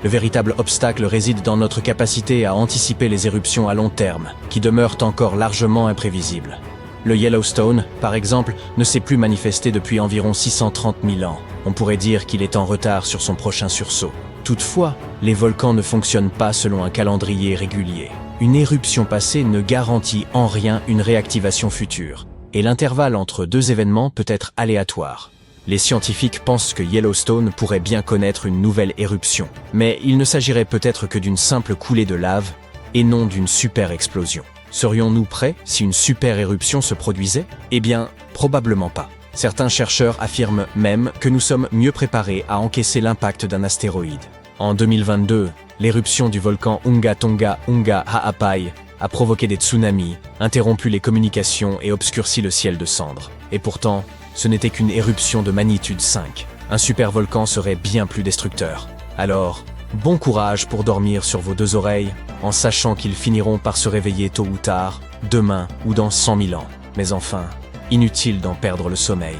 Le véritable obstacle réside dans notre capacité à anticiper les éruptions à long terme, qui demeurent encore largement imprévisibles. Le Yellowstone, par exemple, ne s'est plus manifesté depuis environ 630 000 ans. On pourrait dire qu'il est en retard sur son prochain sursaut. Toutefois, les volcans ne fonctionnent pas selon un calendrier régulier. Une éruption passée ne garantit en rien une réactivation future, et l'intervalle entre 2 événements peut être aléatoire. Les scientifiques pensent que Yellowstone pourrait bien connaître une nouvelle éruption, mais il ne s'agirait peut-être que d'une simple coulée de lave et non d'une super explosion. Serions-nous prêts si une super éruption se produisait? Eh bien, probablement pas. Certains chercheurs affirment même que nous sommes mieux préparés à encaisser l'impact d'un astéroïde. En 2022, l'éruption du volcan Unga Tonga Unga Ha'apai a provoqué des tsunamis, interrompu les communications et obscurci le ciel de cendres. Et pourtant, ce n'était qu'une éruption de magnitude 5. Un supervolcan serait bien plus destructeur. Alors, bon courage pour dormir sur vos 2 oreilles, en sachant qu'ils finiront par se réveiller tôt ou tard, demain ou dans 100 000 ans. Mais enfin, inutile d'en perdre le sommeil.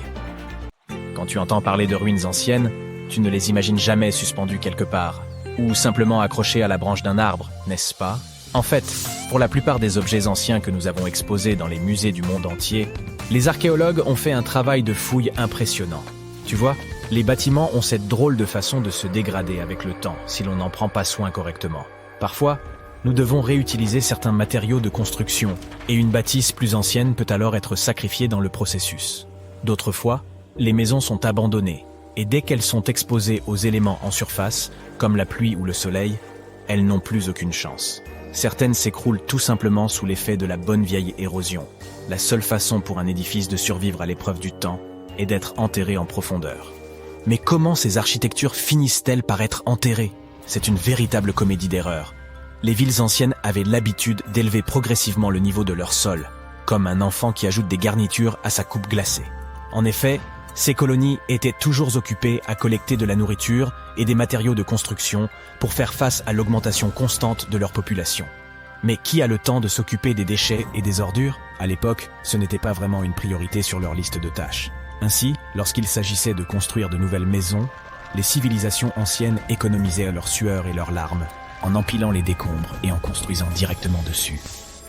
Quand tu entends parler de ruines anciennes, tu ne les imagines jamais suspendues quelque part, ou simplement accrochées à la branche d'un arbre, n'est-ce pas? En fait, pour la plupart des objets anciens que nous avons exposés dans les musées du monde entier, les archéologues ont fait un travail de fouille impressionnant. Tu vois, les bâtiments ont cette drôle de façon de se dégrader avec le temps si l'on n'en prend pas soin correctement. Parfois, nous devons réutiliser certains matériaux de construction et une bâtisse plus ancienne peut alors être sacrifiée dans le processus. D'autres fois, les maisons sont abandonnées et dès qu'elles sont exposées aux éléments en surface, comme la pluie ou le soleil, elles n'ont plus aucune chance. Certaines s'écroulent tout simplement sous l'effet de la bonne vieille érosion. La seule façon pour un édifice de survivre à l'épreuve du temps est d'être enterré en profondeur. Mais comment ces architectures finissent-elles par être enterrées? C'est une véritable comédie d'erreurs. Les villes anciennes avaient l'habitude d'élever progressivement le niveau de leur sol, comme un enfant qui ajoute des garnitures à sa coupe glacée. En effet, ces colonies étaient toujours occupées à collecter de la nourriture et des matériaux de construction pour faire face à l'augmentation constante de leur population. Mais qui a le temps de s'occuper des déchets et des ordures? À l'époque, ce n'était pas vraiment une priorité sur leur liste de tâches. Ainsi, lorsqu'il s'agissait de construire de nouvelles maisons, les civilisations anciennes économisaient leur sueur et leurs larmes en empilant les décombres et en construisant directement dessus.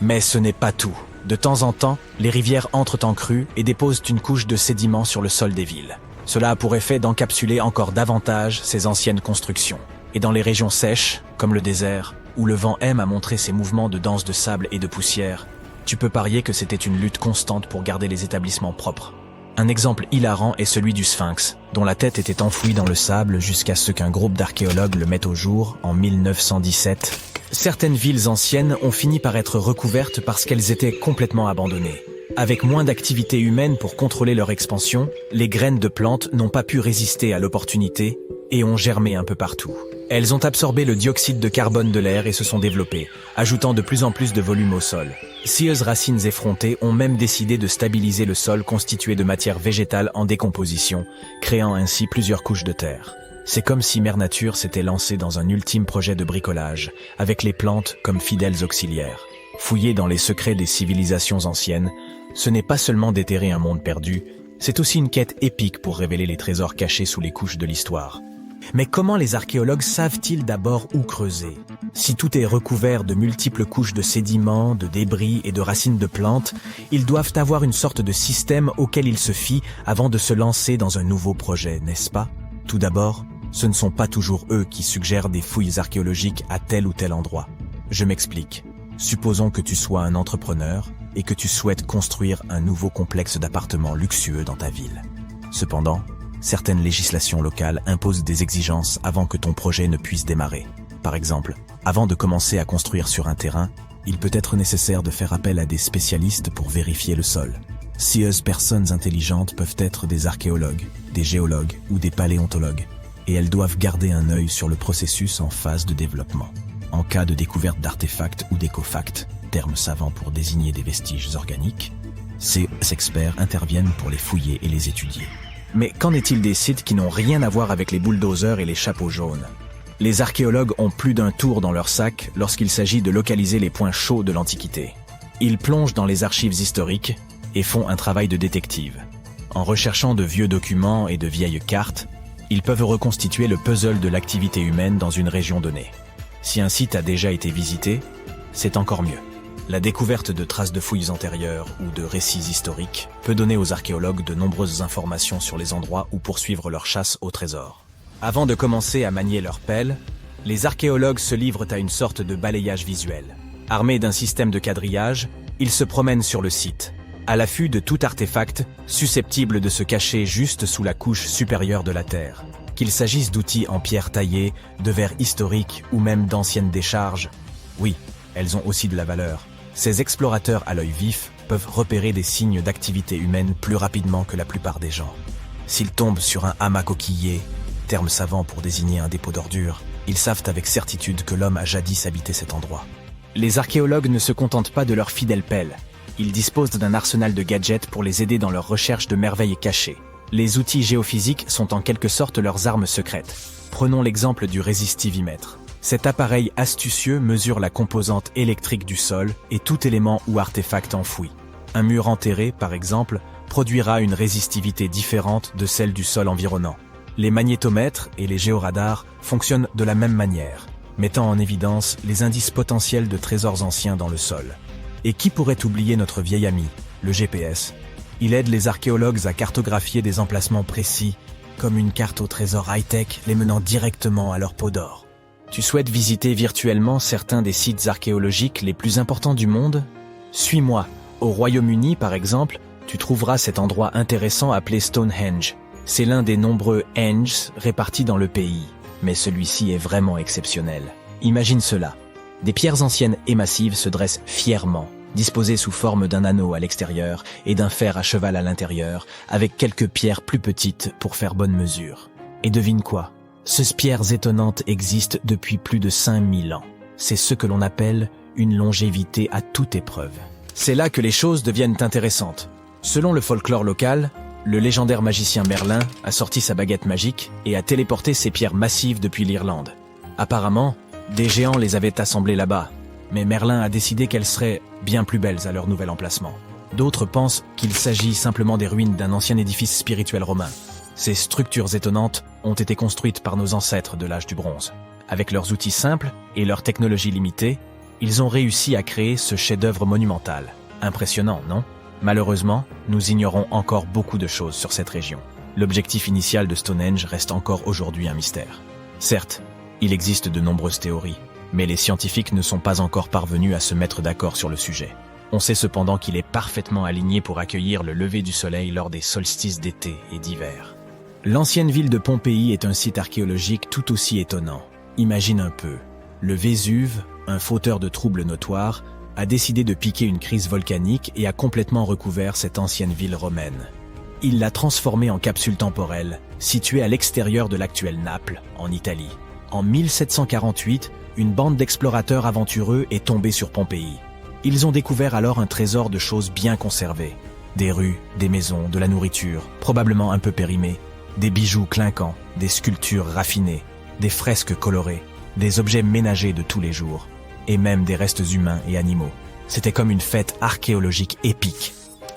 Mais ce n'est pas tout. De temps en temps, les rivières entrent en crue et déposent une couche de sédiments sur le sol des villes. Cela a pour effet d'encapsuler encore davantage ces anciennes constructions. Et dans les régions sèches, comme le désert, où le vent aime à montrer ses mouvements de danse de sable et de poussière, tu peux parier que c'était une lutte constante pour garder les établissements propres. Un exemple hilarant est celui du Sphinx, dont la tête était enfouie dans le sable jusqu'à ce qu'un groupe d'archéologues le mette au jour en 1917. Certaines villes anciennes ont fini par être recouvertes parce qu'elles étaient complètement abandonnées. Avec moins d'activité humaine pour contrôler leur expansion, les graines de plantes n'ont pas pu résister à l'opportunité et ont germé un peu partout. Elles ont absorbé le dioxyde de carbone de l'air et se sont développées, ajoutant de plus en plus de volume au sol. Scieuses racines effrontées ont même décidé de stabiliser le sol constitué de matière végétale en décomposition, créant ainsi plusieurs couches de terre. C'est comme si Mère Nature s'était lancée dans un ultime projet de bricolage, avec les plantes comme fidèles auxiliaires. Fouiller dans les secrets des civilisations anciennes, ce n'est pas seulement déterrer un monde perdu, c'est aussi une quête épique pour révéler les trésors cachés sous les couches de l'histoire. Mais comment les archéologues savent-ils d'abord où creuser? Si tout est recouvert de multiples couches de sédiments, de débris et de racines de plantes, ils doivent avoir une sorte de système auquel ils se fient avant de se lancer dans un nouveau projet, n'est-ce pas? Tout d'abord, ce ne sont pas toujours eux qui suggèrent des fouilles archéologiques à tel ou tel endroit. Je m'explique. Supposons que tu sois un entrepreneur et que tu souhaites construire un nouveau complexe d'appartements luxueux dans ta ville. Cependant, certaines législations locales imposent des exigences avant que ton projet ne puisse démarrer. Par exemple, avant de commencer à construire sur un terrain, il peut être nécessaire de faire appel à des spécialistes pour vérifier le sol. Ces personnes intelligentes peuvent être des archéologues, des géologues ou des paléontologues, et elles doivent garder un œil sur le processus en phase de développement. En cas de découverte d'artefacts ou d'écofacts, termes savants pour désigner des vestiges organiques, ces experts interviennent pour les fouiller et les étudier. Mais qu'en est-il des sites qui n'ont rien à voir avec les bulldozers et les chapeaux jaunes? Les archéologues ont plus d'un tour dans leur sac lorsqu'il s'agit de localiser les points chauds de l'Antiquité. Ils plongent dans les archives historiques et font un travail de détective. En recherchant de vieux documents et de vieilles cartes, ils peuvent reconstituer le puzzle de l'activité humaine dans une région donnée. Si un site a déjà été visité, c'est encore mieux. La découverte de traces de fouilles antérieures ou de récits historiques peut donner aux archéologues de nombreuses informations sur les endroits où poursuivre leur chasse au trésor. Avant de commencer à manier leur pelle, les archéologues se livrent à une sorte de balayage visuel. Armés d'un système de quadrillage, ils se promènent sur le site, à l'affût de tout artefact susceptible de se cacher juste sous la couche supérieure de la terre. Qu'il s'agisse d'outils en pierre taillée, de verres historiques ou même d'anciennes décharges, oui, elles ont aussi de la valeur. Ces explorateurs à l'œil vif peuvent repérer des signes d'activité humaine plus rapidement que la plupart des gens. S'ils tombent sur un hamac coquillé, terme savant pour désigner un dépôt d'ordures, ils savent avec certitude que l'homme a jadis habité cet endroit. Les archéologues ne se contentent pas de leur fidèle pelle. Ils disposent d'un arsenal de gadgets pour les aider dans leur recherche de merveilles cachées. Les outils géophysiques sont en quelque sorte leurs armes secrètes. Prenons l'exemple du résistivimètre. Cet appareil astucieux mesure la composante électrique du sol et tout élément ou artefact enfoui. Un mur enterré, par exemple, produira une résistivité différente de celle du sol environnant. Les magnétomètres et les géoradars fonctionnent de la même manière, mettant en évidence les indices potentiels de trésors anciens dans le sol. Et qui pourrait oublier notre vieil ami, le GPS? Il aide les archéologues à cartographier des emplacements précis, comme une carte au trésor high-tech les menant directement à leur pot d'or. Tu souhaites visiter virtuellement certains des sites archéologiques les plus importants du monde? Suis-moi. Au Royaume-Uni, par exemple, tu trouveras cet endroit intéressant appelé Stonehenge. C'est l'un des nombreux Henges répartis dans le pays, mais celui-ci est vraiment exceptionnel. Imagine cela. Des pierres anciennes et massives se dressent fièrement, disposées sous forme d'un anneau à l'extérieur et d'un fer à cheval à l'intérieur, avec quelques pierres plus petites pour faire bonne mesure. Et devine quoi? Ces pierres étonnantes existent depuis plus de 5000 ans. C'est ce que l'on appelle une longévité à toute épreuve. C'est là que les choses deviennent intéressantes. Selon le folklore local, le légendaire magicien Merlin a sorti sa baguette magique et a téléporté ces pierres massives depuis l'Irlande. Apparemment, des géants les avaient assemblées là-bas, mais Merlin a décidé qu'elles seraient bien plus belles à leur nouvel emplacement. D'autres pensent qu'il s'agit simplement des ruines d'un ancien édifice spirituel romain. Ces structures étonnantes ont été construites par nos ancêtres de l'âge du bronze. Avec leurs outils simples et leur technologie limitée, ils ont réussi à créer ce chef-d'œuvre monumental. Impressionnant, non ? Malheureusement, nous ignorons encore beaucoup de choses sur cette région. L'objectif initial de Stonehenge reste encore aujourd'hui un mystère. Certes, il existe de nombreuses théories, mais les scientifiques ne sont pas encore parvenus à se mettre d'accord sur le sujet. On sait cependant qu'il est parfaitement aligné pour accueillir le lever du soleil lors des solstices d'été et d'hiver. L'ancienne ville de Pompéi est un site archéologique tout aussi étonnant. Imagine un peu, le Vésuve, un fauteur de troubles notoires, a décidé de piquer une crise volcanique et a complètement recouvert cette ancienne ville romaine. Il l'a transformée en capsule temporelle, située à l'extérieur de l'actuelle Naples, en Italie. En 1748, une bande d'explorateurs aventureux est tombée sur Pompéi. Ils ont découvert alors un trésor de choses bien conservées. Des rues, des maisons, de la nourriture, probablement un peu périmée, des bijoux clinquants, des sculptures raffinées, des fresques colorées, des objets ménagers de tous les jours, et même des restes humains et animaux. C'était comme une fête archéologique épique.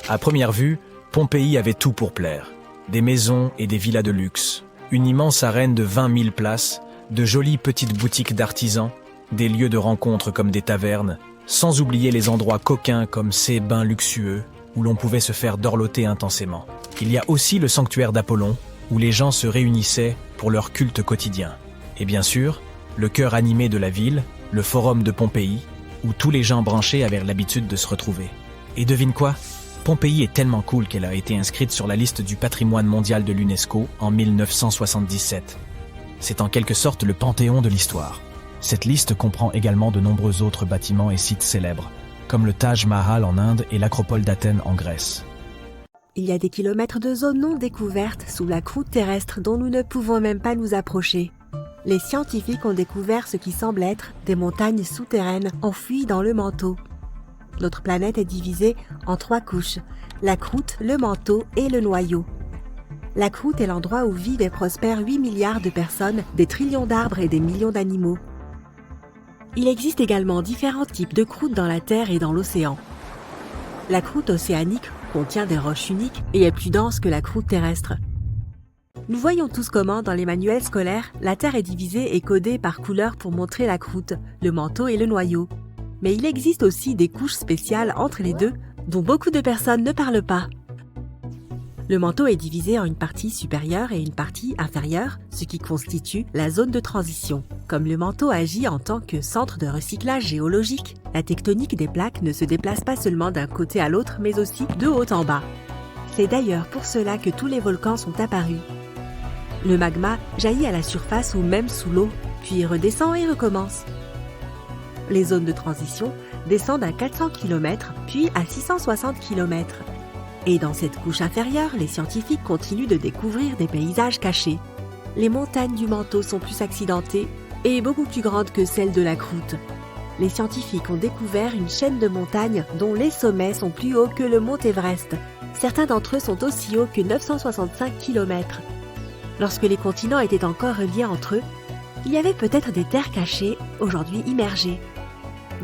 À première vue, Pompéi avait tout pour plaire. Des maisons et des villas de luxe, Une immense arène de 20 000 places, de jolies petites boutiques d'artisans, des lieux de rencontre comme des tavernes, sans oublier les endroits coquins comme ces bains luxueux où l'on pouvait se faire dorloter intensément. Il y a aussi le sanctuaire d'Apollon, où les gens se réunissaient pour leur culte quotidien. Et bien sûr, le cœur animé de la ville, le forum de Pompéi, où tous les gens branchés avaient l'habitude de se retrouver. Et devine quoi ? Pompéi est tellement cool qu'elle a été inscrite sur la liste du patrimoine mondial de l'UNESCO en 1977. C'est en quelque sorte le panthéon de l'histoire. Cette liste comprend également de nombreux autres bâtiments et sites célèbres, comme le Taj Mahal en Inde et l'Acropole d'Athènes en Grèce. Il y a des kilomètres de zones non découvertes sous la croûte terrestre dont nous ne pouvons même pas nous approcher. Les scientifiques ont découvert ce qui semble être des montagnes souterraines enfouies dans le manteau. Notre planète est divisée en 3 couches, la croûte, le manteau et le noyau. La croûte est l'endroit où vivent et prospèrent 8 milliards de personnes, des trillions d'arbres et des millions d'animaux. Il existe également différents types de croûtes dans la Terre et dans l'océan. La croûte océanique contient des roches uniques et est plus dense que la croûte terrestre. Nous voyons tous comment, dans les manuels scolaires, la Terre est divisée et codée par couleur pour montrer la croûte, le manteau et le noyau. Mais il existe aussi des couches spéciales entre les deux, dont beaucoup de personnes ne parlent pas. Le manteau est divisé en une partie supérieure et une partie inférieure, ce qui constitue la zone de transition. Comme le manteau agit en tant que centre de recyclage géologique, la tectonique des plaques ne se déplace pas seulement d'un côté à l'autre, mais aussi de haut en bas. C'est d'ailleurs pour cela que tous les volcans sont apparus. Le magma jaillit à la surface ou même sous l'eau, puis redescend et recommence. Les zones de transition descendent à 400 km, puis à 660 km. Et dans cette couche inférieure, les scientifiques continuent de découvrir des paysages cachés. Les montagnes du manteau sont plus accidentées et beaucoup plus grandes que celles de la croûte. Les scientifiques ont découvert une chaîne de montagnes dont les sommets sont plus hauts que le mont Everest. Certains d'entre eux sont aussi hauts que 965 km. Lorsque les continents étaient encore reliés entre eux, il y avait peut-être des terres cachées, aujourd'hui immergées.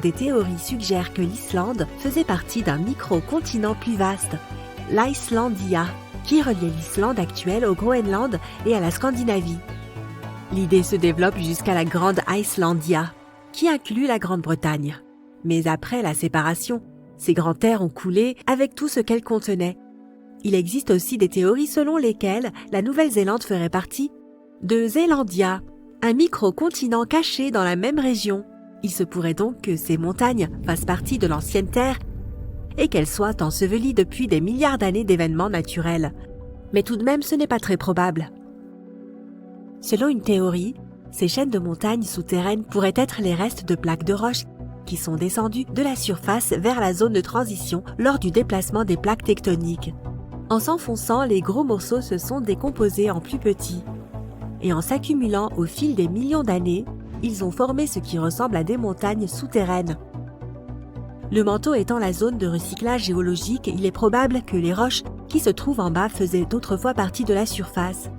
Des théories suggèrent que l'Islande faisait partie d'un micro-continent plus vaste, l'Icelandia, qui reliait l'Islande actuelle au Groenland et à la Scandinavie. L'idée se développe jusqu'à la Grande Icelandia, qui inclut la Grande-Bretagne. Mais après la séparation, ces grandes terres ont coulé avec tout ce qu'elles contenaient. Il existe aussi des théories selon lesquelles la Nouvelle-Zélande ferait partie de Zélandia, un micro-continent caché dans la même région. Il se pourrait donc que ces montagnes fassent partie de l'ancienne Terre et qu'elles soient ensevelies depuis des milliards d'années d'événements naturels. Mais tout de même, ce n'est pas très probable. Selon une théorie, ces chaînes de montagnes souterraines pourraient être les restes de plaques de roches qui sont descendues de la surface vers la zone de transition lors du déplacement des plaques tectoniques. En s'enfonçant, les gros morceaux se sont décomposés en plus petits. Et en s'accumulant au fil des millions d'années, ils ont formé ce qui ressemble à des montagnes souterraines. Le manteau étant la zone de recyclage géologique, il est probable que les roches qui se trouvent en bas faisaient d'autrefois partie de la surface.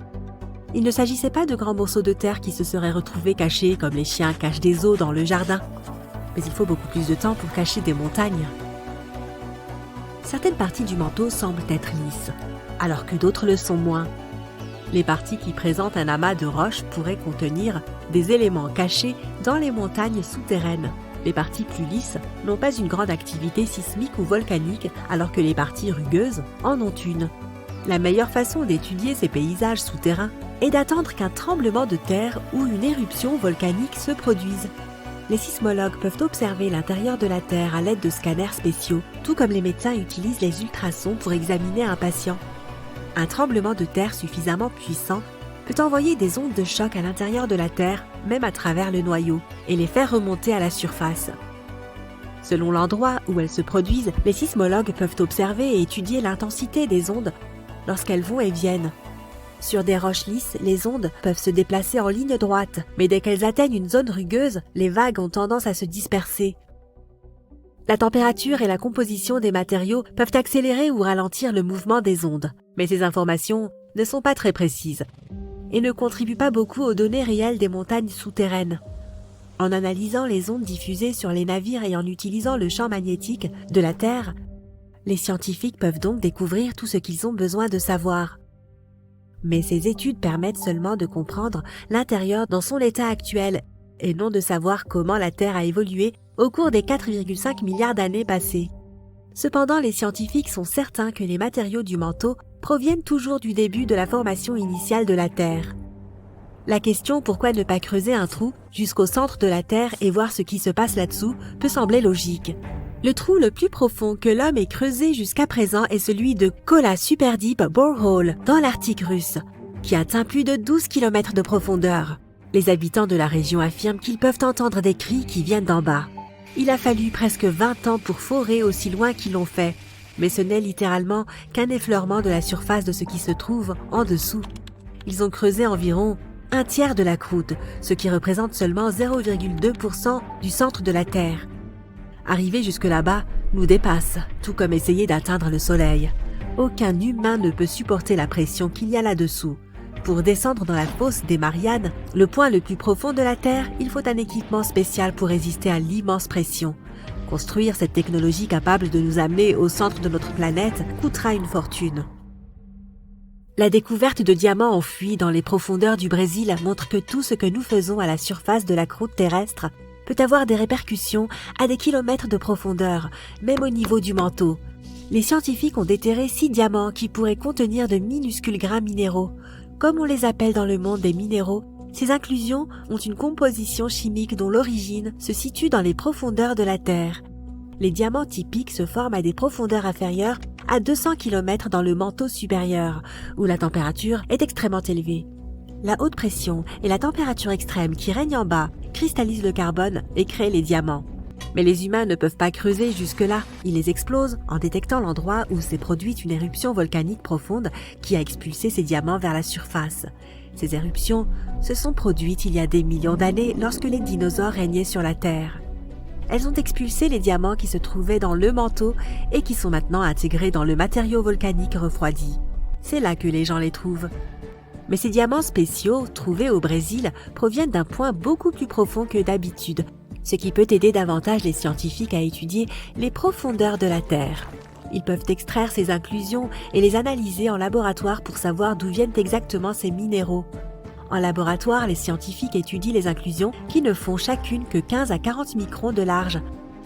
Il ne s'agissait pas de grands morceaux de terre qui se seraient retrouvés cachés comme les chiens cachent des os dans le jardin. Mais il faut beaucoup plus de temps pour cacher des montagnes. Certaines parties du manteau semblent être lisses, alors que d'autres le sont moins. Les parties qui présentent un amas de roches pourraient contenir des éléments cachés dans les montagnes souterraines. Les parties plus lisses n'ont pas une grande activité sismique ou volcanique, alors que les parties rugueuses en ont une. La meilleure façon d'étudier ces paysages souterrains est d'attendre qu'un tremblement de terre ou une éruption volcanique se produise. Les sismologues peuvent observer l'intérieur de la Terre à l'aide de scanners spéciaux, tout comme les médecins utilisent les ultrasons pour examiner un patient. Un tremblement de terre suffisamment puissant peut envoyer des ondes de choc à l'intérieur de la Terre, même à travers le noyau, et les faire remonter à la surface. Selon l'endroit où elles se produisent, les sismologues peuvent observer et étudier l'intensité des ondes lorsqu'elles vont et viennent. Sur des roches lisses, les ondes peuvent se déplacer en ligne droite, mais dès qu'elles atteignent une zone rugueuse, les vagues ont tendance à se disperser. La température et la composition des matériaux peuvent accélérer ou ralentir le mouvement des ondes, mais ces informations ne sont pas très précises et ne contribuent pas beaucoup aux données réelles des montagnes souterraines. En analysant les ondes diffusées sur les navires et en utilisant le champ magnétique de la Terre, les scientifiques peuvent donc découvrir tout ce qu'ils ont besoin de savoir. Mais ces études permettent seulement de comprendre l'intérieur dans son état actuel et non de savoir comment la Terre a évolué au cours des 4,5 milliards d'années passées. Cependant, les scientifiques sont certains que les matériaux du manteau proviennent toujours du début de la formation initiale de la Terre. La question pourquoi ne pas creuser un trou jusqu'au centre de la Terre et voir ce qui se passe là-dessous peut sembler logique. Le trou le plus profond que l'homme ait creusé jusqu'à présent est celui de Kola Super Deep Borehole dans l'Arctique russe, qui atteint plus de 12 km de profondeur. Les habitants de la région affirment qu'ils peuvent entendre des cris qui viennent d'en bas. Il a fallu presque 20 ans pour forer aussi loin qu'ils l'ont fait, mais ce n'est littéralement qu'un effleurement de la surface de ce qui se trouve en dessous. Ils ont creusé environ un tiers de la croûte, ce qui représente seulement 0,2% du centre de la Terre. Arriver jusque là-bas nous dépasse, tout comme essayer d'atteindre le soleil. Aucun humain ne peut supporter la pression qu'il y a là-dessous. Pour descendre dans la fosse des Mariannes, le point le plus profond de la Terre, il faut un équipement spécial pour résister à l'immense pression. Construire cette technologie capable de nous amener au centre de notre planète coûtera une fortune. La découverte de diamants enfouis dans les profondeurs du Brésil montre que tout ce que nous faisons à la surface de la croûte terrestre peut avoir des répercussions à des kilomètres de profondeur, même au niveau du manteau. Les scientifiques ont déterré 6 diamants qui pourraient contenir de minuscules grains minéraux. Comme on les appelle dans le monde des minéraux, ces inclusions ont une composition chimique dont l'origine se situe dans les profondeurs de la Terre. Les diamants typiques se forment à des profondeurs inférieures à 200 km dans le manteau supérieur, où la température est extrêmement élevée. La haute pression et la température extrême qui règne en bas cristallisent le carbone et créent les diamants. Mais les humains ne peuvent pas creuser jusque-là. Ils les explosent en détectant l'endroit où s'est produite une éruption volcanique profonde qui a expulsé ces diamants vers la surface. Ces éruptions se sont produites il y a des millions d'années lorsque les dinosaures régnaient sur la Terre. Elles ont expulsé les diamants qui se trouvaient dans le manteau et qui sont maintenant intégrés dans le matériau volcanique refroidi. C'est là que les gens les trouvent. Mais ces diamants spéciaux, trouvés au Brésil, proviennent d'un point beaucoup plus profond que d'habitude, ce qui peut aider davantage les scientifiques à étudier les profondeurs de la Terre. Ils peuvent extraire ces inclusions et les analyser en laboratoire pour savoir d'où viennent exactement ces minéraux. En laboratoire, les scientifiques étudient les inclusions qui ne font chacune que 15 à 40 microns de large,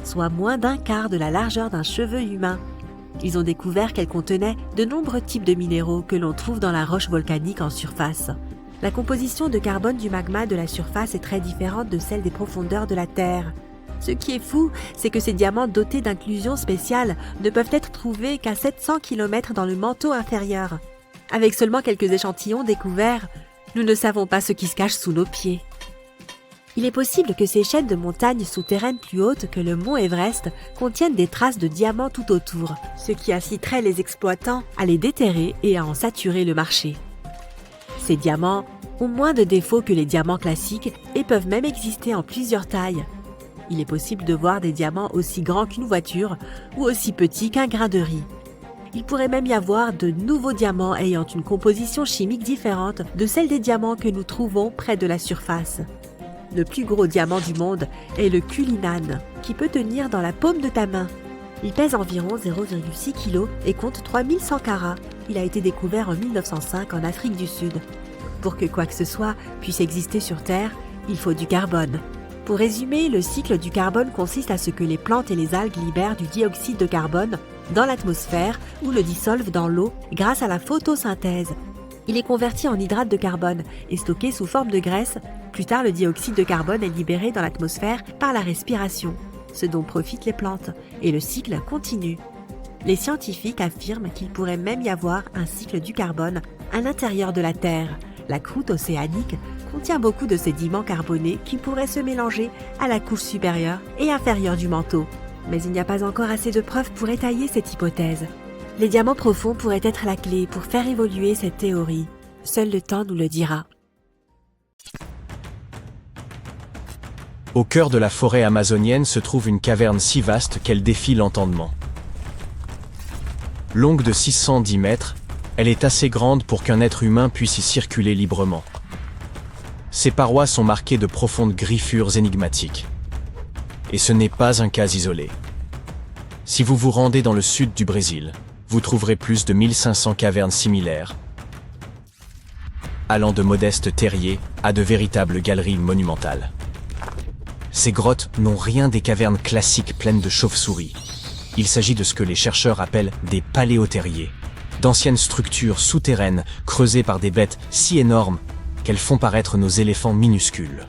soit moins d'un quart de la largeur d'un cheveu humain. Ils ont découvert qu'elles contenaient de nombreux types de minéraux que l'on trouve dans la roche volcanique en surface. La composition de carbone du magma de la surface est très différente de celle des profondeurs de la Terre. Ce qui est fou, c'est que ces diamants dotés d'inclusions spéciales ne peuvent être trouvés qu'à 700 km dans le manteau inférieur. Avec seulement quelques échantillons découverts, nous ne savons pas ce qui se cache sous nos pieds. Il est possible que ces chaînes de montagnes souterraines plus hautes que le mont Everest contiennent des traces de diamants tout autour, ce qui inciterait les exploitants à les déterrer et à en saturer le marché. Ces diamants ont moins de défauts que les diamants classiques et peuvent même exister en plusieurs tailles. Il est possible de voir des diamants aussi grands qu'une voiture ou aussi petits qu'un grain de riz. Il pourrait même y avoir de nouveaux diamants ayant une composition chimique différente de celle des diamants que nous trouvons près de la surface. Le plus gros diamant du monde est le Cullinan, qui peut tenir dans la paume de ta main. Il pèse environ 0,6 kg et compte 3100 carats. Il a été découvert en 1905 en Afrique du Sud. Pour que quoi que ce soit puisse exister sur Terre, il faut du carbone. Pour résumer, le cycle du carbone consiste à ce que les plantes et les algues libèrent du dioxyde de carbone dans l'atmosphère ou le dissolvent dans l'eau grâce à la photosynthèse. Il est converti en hydrate de carbone et stocké sous forme de graisse. Plus tard, le dioxyde de carbone est libéré dans l'atmosphère par la respiration, ce dont profitent les plantes, et le cycle continue. Les scientifiques affirment qu'il pourrait même y avoir un cycle du carbone à l'intérieur de la Terre. La croûte océanique contient beaucoup de sédiments carbonés qui pourraient se mélanger à la couche supérieure et inférieure du manteau. Mais il n'y a pas encore assez de preuves pour étayer cette hypothèse. Les diamants profonds pourraient être la clé pour faire évoluer cette théorie. Seul le temps nous le dira. Au cœur de la forêt amazonienne se trouve une caverne si vaste qu'elle défie l'entendement. Longue de 610 mètres, elle est assez grande pour qu'un être humain puisse y circuler librement. Ses parois sont marquées de profondes griffures énigmatiques. Et ce n'est pas un cas isolé. Si vous vous rendez dans le sud du Brésil, vous trouverez plus de 1500 cavernes similaires. allant de modestes terriers à de véritables galeries monumentales. Ces grottes n'ont rien des cavernes classiques pleines de chauves-souris. Il s'agit de ce que les chercheurs appellent des paléothériers, d'anciennes structures souterraines creusées par des bêtes si énormes qu'elles font paraître nos éléphants minuscules.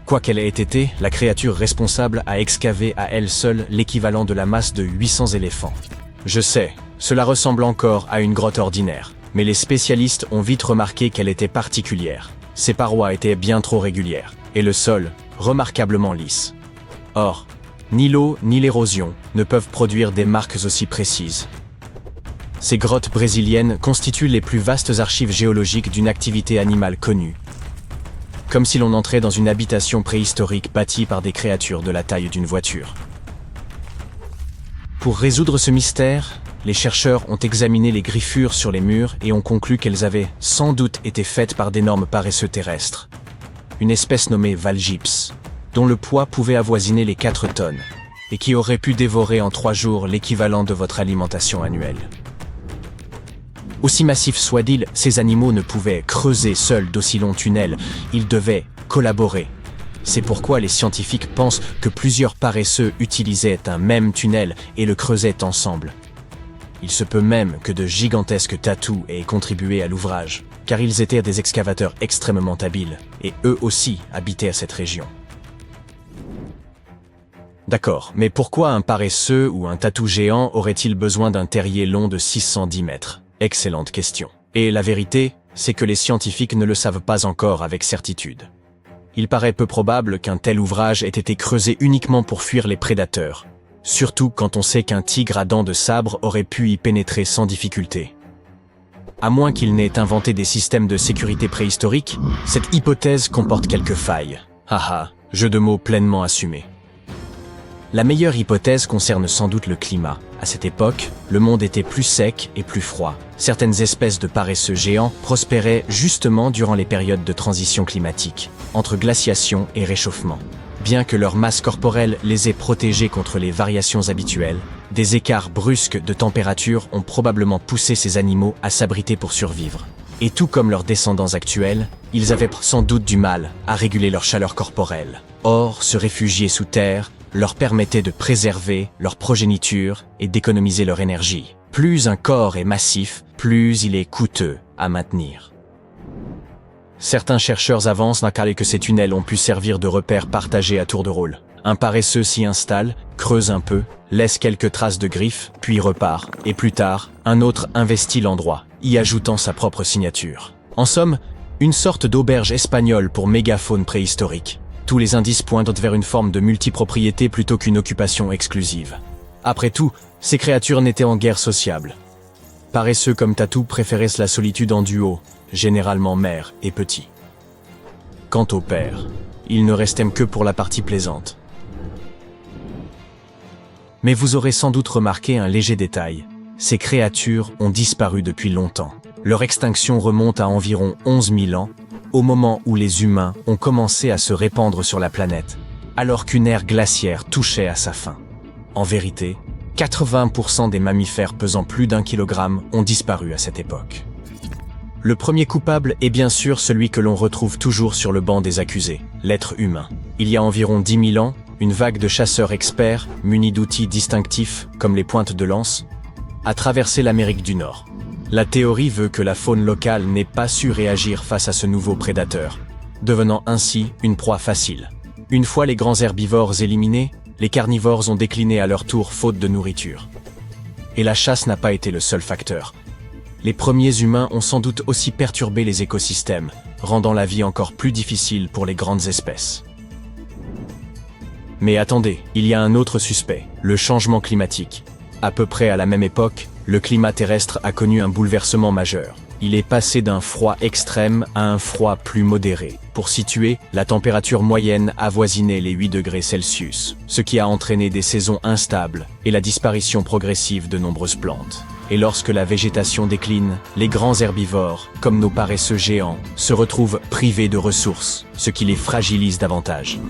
Quoi qu'elle ait été, la créature responsable a excavé à elle seule l'équivalent de la masse de 800 éléphants. Je sais, cela ressemble encore à une grotte ordinaire, mais les spécialistes ont vite remarqué qu'elle était particulière. Ses parois étaient bien trop régulières, et le sol, remarquablement lisse. Or, ni l'eau ni l'érosion ne peuvent produire des marques aussi précises. Ces grottes brésiliennes constituent les plus vastes archives géologiques d'une activité animale connue. Comme si l'on entrait dans une habitation préhistorique bâtie par des créatures de la taille d'une voiture. Pour résoudre ce mystère, les chercheurs ont examiné les griffures sur les murs et ont conclu qu'elles avaient sans doute été faites par d'énormes paresseux terrestres. Une espèce nommée Valgyps, dont le poids pouvait avoisiner les 4 tonnes, et qui aurait pu dévorer en 3 jours l'équivalent de votre alimentation annuelle. Aussi massifs soient-ils, ces animaux ne pouvaient creuser seuls d'aussi longs tunnels, ils devaient collaborer. C'est pourquoi les scientifiques pensent que plusieurs paresseux utilisaient un même tunnel et le creusaient ensemble. Il se peut même que de gigantesques tatous aient contribué à l'ouvrage, car ils étaient des excavateurs extrêmement habiles, et eux aussi habitaient à cette région. D'accord, mais pourquoi un paresseux ou un tatou géant aurait-il besoin d'un terrier long de 610 mètres ? Excellente question. Et la vérité, c'est que les scientifiques ne le savent pas encore avec certitude. Il paraît peu probable qu'un tel ouvrage ait été creusé uniquement pour fuir les prédateurs, surtout quand on sait qu'un tigre à dents de sabre aurait pu y pénétrer sans difficulté. À moins qu'il n'ait inventé des systèmes de sécurité préhistoriques, cette hypothèse comporte quelques failles. Haha, jeu de mots pleinement assumé. La meilleure hypothèse concerne sans doute le climat. À cette époque, le monde était plus sec et plus froid. Certaines espèces de paresseux géants prospéraient justement durant les périodes de transition climatique, entre glaciation et réchauffement. Bien que leur masse corporelle les ait protégés contre les variations habituelles, des écarts brusques de température ont probablement poussé ces animaux à s'abriter pour survivre. Et tout comme leurs descendants actuels, ils avaient sans doute du mal à réguler leur chaleur corporelle. Or, se réfugier sous terre leur permettait de préserver leur progéniture et d'économiser leur énergie. Plus un corps est massif, plus il est coûteux à maintenir. Certains chercheurs avancent que ces tunnels ont pu servir de repères partagés à tour de rôle. Un paresseux s'y installe, creuse un peu, laisse quelques traces de griffes, puis repart, et plus tard, un autre investit l'endroit, y ajoutant sa propre signature. En somme, une sorte d'auberge espagnole pour mégafaune préhistorique. Tous les indices pointent vers une forme de multipropriété plutôt qu'une occupation exclusive. Après tout, ces créatures n'étaient en guère sociables. Paresseux comme Tatou préféraient la solitude en duo, généralement mère et petit. Quant au père, il ne restait que pour la partie plaisante. Mais vous aurez sans doute remarqué un léger détail. Ces créatures ont disparu depuis longtemps. Leur extinction remonte à environ 11 000 ans, au moment où les humains ont commencé à se répandre sur la planète, alors qu'une ère glaciaire touchait à sa fin. En vérité, 80% des mammifères pesant plus d'1 kilogramme ont disparu à cette époque. Le premier coupable est bien sûr celui que l'on retrouve toujours sur le banc des accusés, l'être humain. Il y a environ 10 000 ans, une vague de chasseurs experts, munis d'outils distinctifs comme les pointes de lance, a traversé l'Amérique du Nord. La théorie veut que la faune locale n'ait pas su réagir face à ce nouveau prédateur, devenant ainsi une proie facile. Une fois les grands herbivores éliminés, les carnivores ont décliné à leur tour faute de nourriture. Et la chasse n'a pas été le seul facteur. Les premiers humains ont sans doute aussi perturbé les écosystèmes, rendant la vie encore plus difficile pour les grandes espèces. Mais attendez, il y a un autre suspect, le changement climatique. À peu près à la même époque, le climat terrestre a connu un bouleversement majeur. Il est passé d'un froid extrême à un froid plus modéré. Pour situer, la température moyenne avoisinait les 8 degrés Celsius, ce qui a entraîné des saisons instables et la disparition progressive de nombreuses plantes. Et lorsque la végétation décline, les grands herbivores, comme nos paresseux géants, se retrouvent privés de ressources, ce qui les fragilise davantage.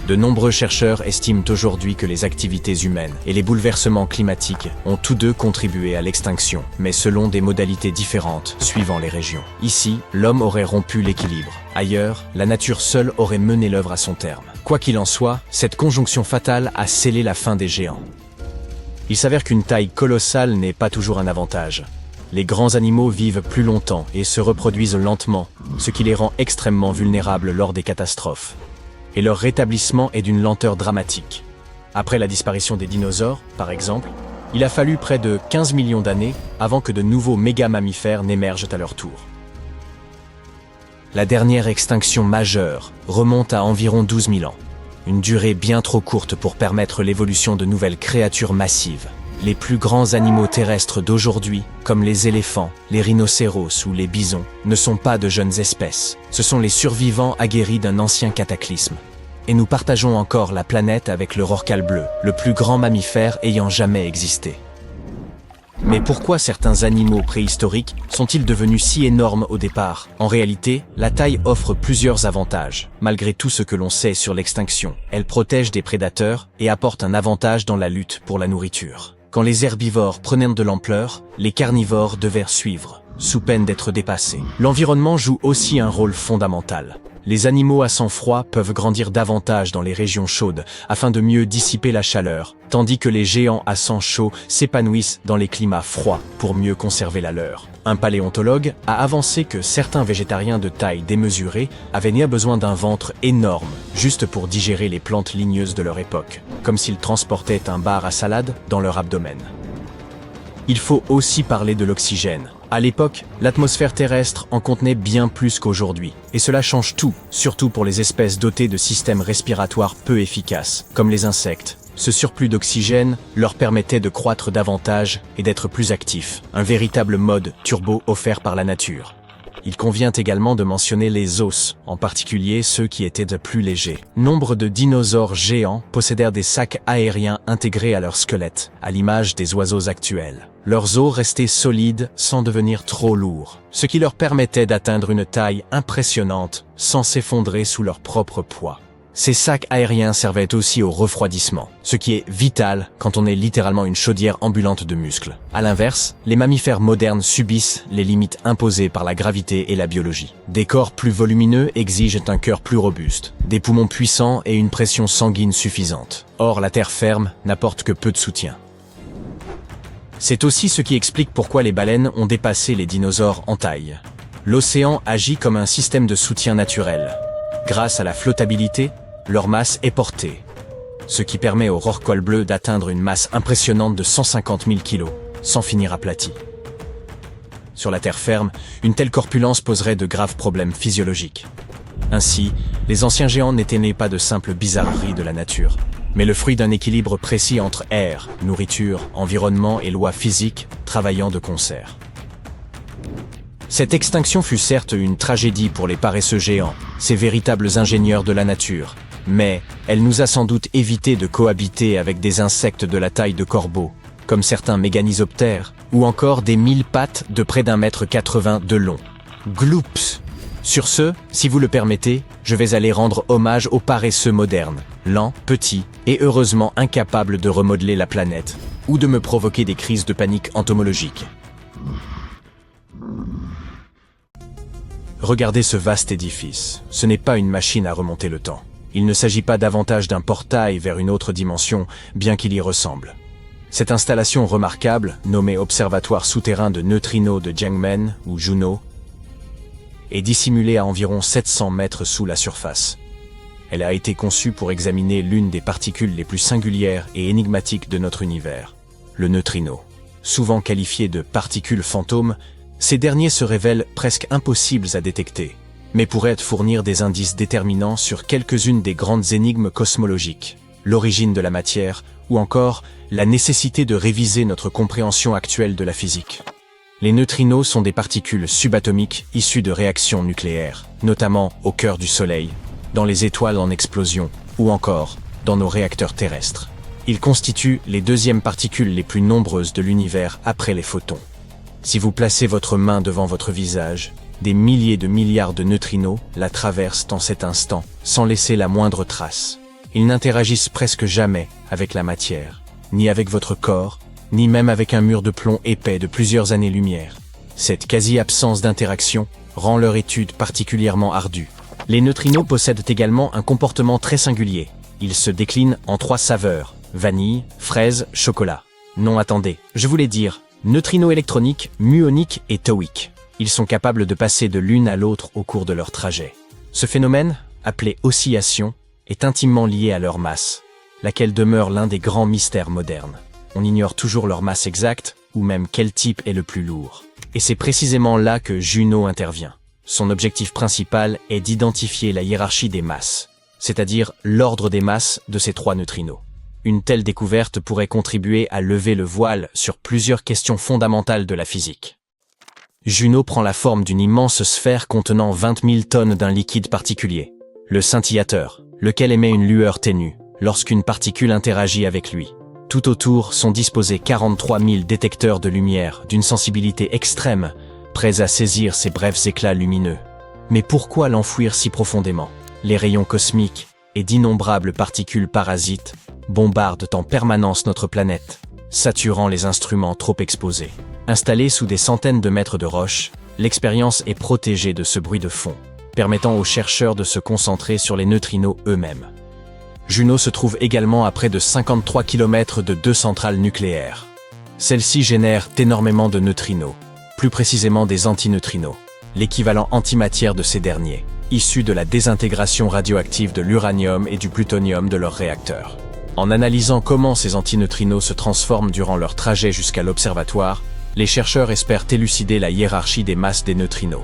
De nombreux chercheurs estiment aujourd'hui que les activités humaines et les bouleversements climatiques ont tous deux contribué à l'extinction, mais selon des modalités différentes suivant les régions. Ici, l'homme aurait rompu l'équilibre. Ailleurs, la nature seule aurait mené l'œuvre à son terme. Quoi qu'il en soit, cette conjonction fatale a scellé la fin des géants. Il s'avère qu'une taille colossale n'est pas toujours un avantage. Les grands animaux vivent plus longtemps et se reproduisent lentement, ce qui les rend extrêmement vulnérables lors des catastrophes. Et leur rétablissement est d'une lenteur dramatique. Après la disparition des dinosaures, par exemple, il a fallu près de 15 millions d'années avant que de nouveaux méga-mammifères n'émergent à leur tour. La dernière extinction majeure remonte à environ 12 000 ans. Une durée bien trop courte pour permettre l'évolution de nouvelles créatures massives. Les plus grands animaux terrestres d'aujourd'hui, comme les éléphants, les rhinocéros ou les bisons, ne sont pas de jeunes espèces. Ce sont les survivants aguerris d'un ancien cataclysme. Et nous partageons encore la planète avec le rorqual bleu, le plus grand mammifère ayant jamais existé. Mais pourquoi certains animaux préhistoriques sont-ils devenus si énormes au départ? En réalité, la taille offre plusieurs avantages. Malgré tout ce que l'on sait sur l'extinction, elle protège des prédateurs et apporte un avantage dans la lutte pour la nourriture. Quand les herbivores prenaient de l'ampleur, les carnivores devaient suivre, sous peine d'être dépassés. L'environnement joue aussi un rôle fondamental. Les animaux à sang froid peuvent grandir davantage dans les régions chaudes afin de mieux dissiper la chaleur, tandis que les géants à sang chaud s'épanouissent dans les climats froids pour mieux conserver la leur. Un paléontologue a avancé que certains végétariens de taille démesurée avaient né besoin d'un ventre énorme juste pour digérer les plantes ligneuses de leur époque, comme s'ils transportaient un bar à salade dans leur abdomen. Il faut aussi parler de l'oxygène. À l'époque, l'atmosphère terrestre en contenait bien plus qu'aujourd'hui. Et cela change tout, surtout pour les espèces dotées de systèmes respiratoires peu efficaces, comme les insectes. Ce surplus d'oxygène leur permettait de croître davantage et d'être plus actifs. Un véritable mode turbo offert par la nature. Il convient également de mentionner les os, en particulier ceux qui étaient de plus légers. Nombre de dinosaures géants possédèrent des sacs aériens intégrés à leur squelette, à l'image des oiseaux actuels. Leurs os restaient solides sans devenir trop lourds, ce qui leur permettait d'atteindre une taille impressionnante sans s'effondrer sous leur propre poids. Ces sacs aériens servaient aussi au refroidissement, ce qui est vital quand on est littéralement une chaudière ambulante de muscles. À l'inverse, les mammifères modernes subissent les limites imposées par la gravité et la biologie. Des corps plus volumineux exigent un cœur plus robuste, des poumons puissants et une pression sanguine suffisante. Or, la terre ferme n'apporte que peu de soutien. C'est aussi ce qui explique pourquoi les baleines ont dépassé les dinosaures en taille. L'océan agit comme un système de soutien naturel. Grâce à la flottabilité, leur masse est portée, ce qui permet au rorqual bleu d'atteindre une masse impressionnante de 150 000 kg, sans finir aplati. Sur la terre ferme, une telle corpulence poserait de graves problèmes physiologiques. Ainsi, les anciens géants n'étaient nés pas de simples bizarreries de la nature, mais le fruit d'un équilibre précis entre air, nourriture, environnement et lois physiques travaillant de concert. Cette extinction fut certes une tragédie pour les paresseux géants, ces véritables ingénieurs de la nature, mais elle nous a sans doute évité de cohabiter avec des insectes de la taille de corbeaux, comme certains méganisoptères, ou encore des 1000 pattes de près d'1,80 m de long. Gloops! Sur ce, si vous le permettez, je vais aller rendre hommage aux paresseux modernes, lents, petits et heureusement incapables de remodeler la planète, ou de me provoquer des crises de panique entomologique. Regardez ce vaste édifice. Ce n'est pas une machine à remonter le temps. Il ne s'agit pas davantage d'un portail vers une autre dimension, bien qu'il y ressemble. Cette installation remarquable, nommée Observatoire souterrain de neutrinos de Jiangmen ou Juno, est dissimulée à environ 700 mètres sous la surface. Elle a été conçue pour examiner l'une des particules les plus singulières et énigmatiques de notre univers, le neutrino. Souvent qualifiés de particules fantômes, ces derniers se révèlent presque impossibles à détecter, mais pourraient fournir des indices déterminants sur quelques-unes des grandes énigmes cosmologiques, l'origine de la matière ou encore la nécessité de réviser notre compréhension actuelle de la physique. Les neutrinos sont des particules subatomiques issues de réactions nucléaires, notamment au cœur du Soleil, dans les étoiles en explosion ou encore dans nos réacteurs terrestres. Ils constituent les deuxièmes particules les plus nombreuses de l'univers après les photons. Si vous placez votre main devant votre visage, des milliers de milliards de neutrinos la traversent en cet instant, sans laisser la moindre trace. Ils n'interagissent presque jamais avec la matière, ni avec votre corps, ni même avec un mur de plomb épais de plusieurs années-lumière. Cette quasi-absence d'interaction rend leur étude particulièrement ardue. Les neutrinos possèdent également un comportement très singulier. Ils se déclinent en 3 saveurs: vanille, fraise, chocolat. Non, attendez, je voulais dire neutrinos électroniques, muoniques et tauiques. Ils sont capables de passer de l'une à l'autre au cours de leur trajet. Ce phénomène, appelé oscillation, est intimement lié à leur masse, laquelle demeure l'un des grands mystères modernes. On ignore toujours leur masse exacte, ou même quel type est le plus lourd. Et c'est précisément là que Juno intervient. Son objectif principal est d'identifier la hiérarchie des masses, c'est-à-dire l'ordre des masses de ces 3 neutrinos. Une telle découverte pourrait contribuer à lever le voile sur plusieurs questions fondamentales de la physique. Juno prend la forme d'une immense sphère contenant 20 000 tonnes d'un liquide particulier, le scintillateur, lequel émet une lueur ténue lorsqu'une particule interagit avec lui. Tout autour sont disposés 43 000 détecteurs de lumière d'une sensibilité extrême, prêts à saisir ces brefs éclats lumineux. Mais pourquoi l'enfouir si profondément? Les rayons cosmiques et d'innombrables particules parasites bombardent en permanence notre planète, saturant les instruments trop exposés. Installés sous des centaines de mètres de roches, l'expérience est protégée de ce bruit de fond, permettant aux chercheurs de se concentrer sur les neutrinos eux-mêmes. Juno se trouve également à près de 53 km de 2 centrales nucléaires. Celles-ci génèrent énormément de neutrinos, plus précisément des antineutrinos, l'équivalent antimatière de ces derniers, issus de la désintégration radioactive de l'uranium et du plutonium de leurs réacteurs. En analysant comment ces antineutrinos se transforment durant leur trajet jusqu'à l'observatoire, les chercheurs espèrent élucider la hiérarchie des masses des neutrinos.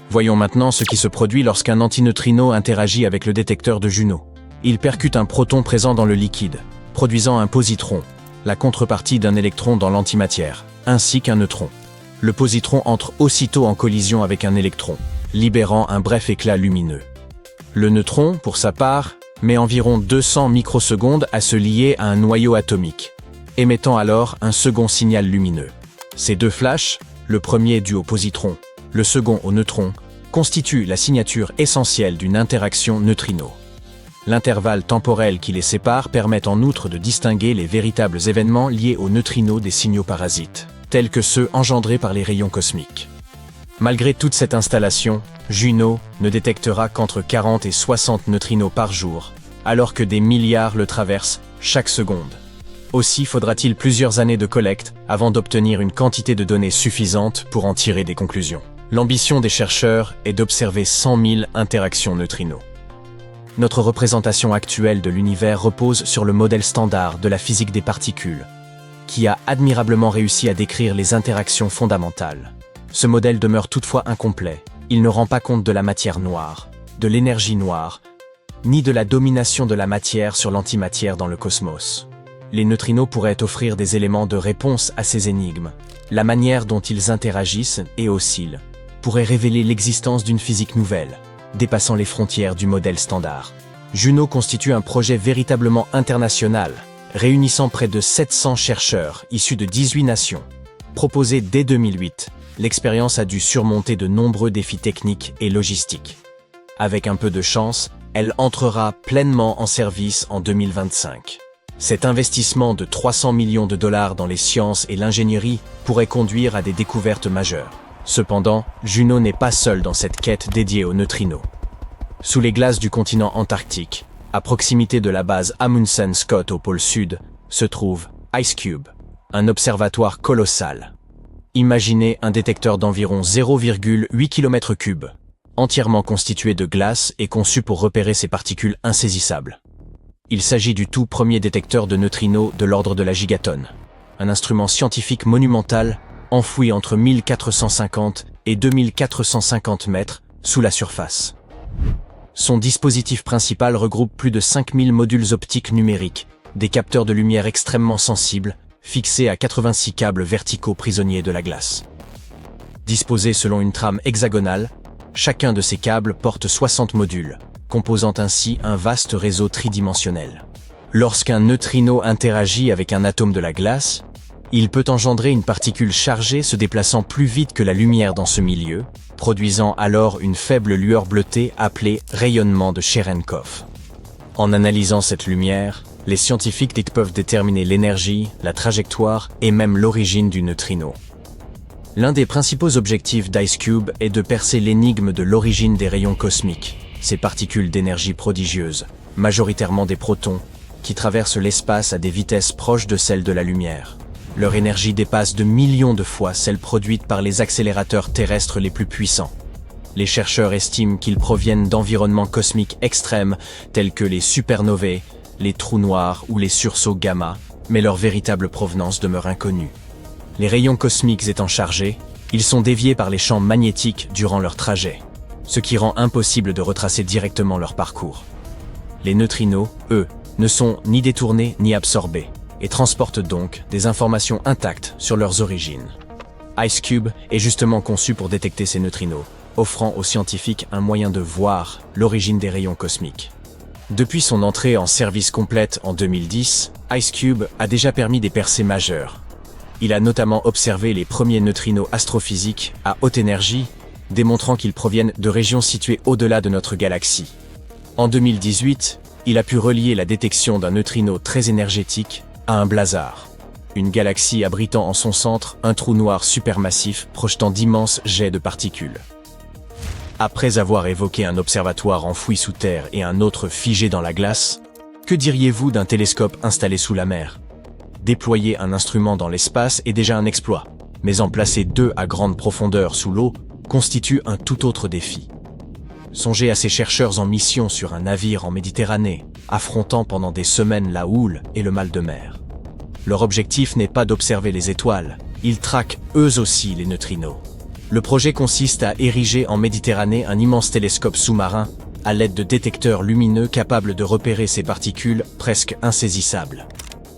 Voyons maintenant ce qui se produit lorsqu'un antineutrino interagit avec le détecteur de Juno. Il percute un proton présent dans le liquide, produisant un positron, la contrepartie d'un électron dans l'antimatière, ainsi qu'un neutron. Le positron entre aussitôt en collision avec un électron, libérant un bref éclat lumineux. Le neutron, pour sa part, met environ 200 microsecondes à se lier à un noyau atomique, émettant alors un second signal lumineux. Ces 2 flashs, le premier dû au positron, le second au neutron, constituent la signature essentielle d'une interaction neutrino. L'intervalle temporel qui les sépare permet en outre de distinguer les véritables événements liés aux neutrinos des signaux parasites, tels que ceux engendrés par les rayons cosmiques. Malgré toute cette installation, Juno ne détectera qu'entre 40 et 60 neutrinos par jour, alors que des milliards le traversent chaque seconde. Aussi faudra-t-il plusieurs années de collecte avant d'obtenir une quantité de données suffisante pour en tirer des conclusions. L'ambition des chercheurs est d'observer 100 000 interactions neutrinos. Notre représentation actuelle de l'univers repose sur le modèle standard de la physique des particules, qui a admirablement réussi à décrire les interactions fondamentales. Ce modèle demeure toutefois incomplet. Il ne rend pas compte de la matière noire, de l'énergie noire, ni de la domination de la matière sur l'antimatière dans le cosmos. Les neutrinos pourraient offrir des éléments de réponse à ces énigmes. La manière dont ils interagissent et oscillent pourrait révéler l'existence d'une physique nouvelle, dépassant les frontières du modèle standard. Juno constitue un projet véritablement international, réunissant près de 700 chercheurs issus de 18 nations. Proposée dès 2008, l'expérience a dû surmonter de nombreux défis techniques et logistiques. Avec un peu de chance, elle entrera pleinement en service en 2025. Cet investissement de 300 millions de dollars dans les sciences et l'ingénierie pourrait conduire à des découvertes majeures. Cependant, Juno n'est pas seule dans cette quête dédiée aux neutrinos. Sous les glaces du continent antarctique, à proximité de la base Amundsen Scott au pôle sud, se trouve IceCube, un observatoire colossal. Imaginez un détecteur d'environ 0,8 km3, entièrement constitué de glace et conçu pour repérer ces particules insaisissables. Il s'agit du tout premier détecteur de neutrinos de l'ordre de la gigatonne, un instrument scientifique monumental enfoui entre 1450 et 2450 mètres sous la surface. Son dispositif principal regroupe plus de 5000 modules optiques numériques, des capteurs de lumière extrêmement sensibles, fixés à 86 câbles verticaux prisonniers de la glace. Disposés selon une trame hexagonale, chacun de ces câbles porte 60 modules, composant ainsi un vaste réseau tridimensionnel. Lorsqu'un neutrino interagit avec un atome de la glace, il peut engendrer une particule chargée se déplaçant plus vite que la lumière dans ce milieu, produisant alors une faible lueur bleutée appelée rayonnement de Cherenkov. En analysant cette lumière, les scientifiques peuvent déterminer l'énergie, la trajectoire et même l'origine du neutrino. L'un des principaux objectifs d'IceCube est de percer l'énigme de l'origine des rayons cosmiques, ces particules d'énergie prodigieuse, majoritairement des protons, qui traversent l'espace à des vitesses proches de celles de la lumière. Leur énergie dépasse de millions de fois celle produite par les accélérateurs terrestres les plus puissants. Les chercheurs estiment qu'ils proviennent d'environnements cosmiques extrêmes tels que les supernovae, les trous noirs ou les sursauts gamma, mais leur véritable provenance demeure inconnue. Les rayons cosmiques étant chargés, ils sont déviés par les champs magnétiques durant leur trajet, ce qui rend impossible de retracer directement leur parcours. Les neutrinos, eux, ne sont ni détournés ni absorbés, et transportent donc des informations intactes sur leurs origines. IceCube est justement conçu pour détecter ces neutrinos, offrant aux scientifiques un moyen de voir l'origine des rayons cosmiques. Depuis son entrée en service complète en 2010, IceCube a déjà permis des percées majeures. Il a notamment observé les premiers neutrinos astrophysiques à haute énergie, démontrant qu'ils proviennent de régions situées au-delà de notre galaxie. En 2018, il a pu relier la détection d'un neutrino très énergétique à un blazar, une galaxie abritant en son centre un trou noir supermassif projetant d'immenses jets de particules. Après avoir évoqué un observatoire enfoui sous terre et un autre figé dans la glace, que diriez-vous d'un télescope installé sous la mer? Déployer un instrument dans l'espace est déjà un exploit, mais en placer deux à grande profondeur sous l'eau constitue un tout autre défi. Songez à ces chercheurs en mission sur un navire en Méditerranée, affrontant pendant des semaines la houle et le mal de mer. Leur objectif n'est pas d'observer les étoiles, ils traquent eux aussi les neutrinos. Le projet consiste à ériger en Méditerranée un immense télescope sous-marin à l'aide de détecteurs lumineux capables de repérer ces particules presque insaisissables.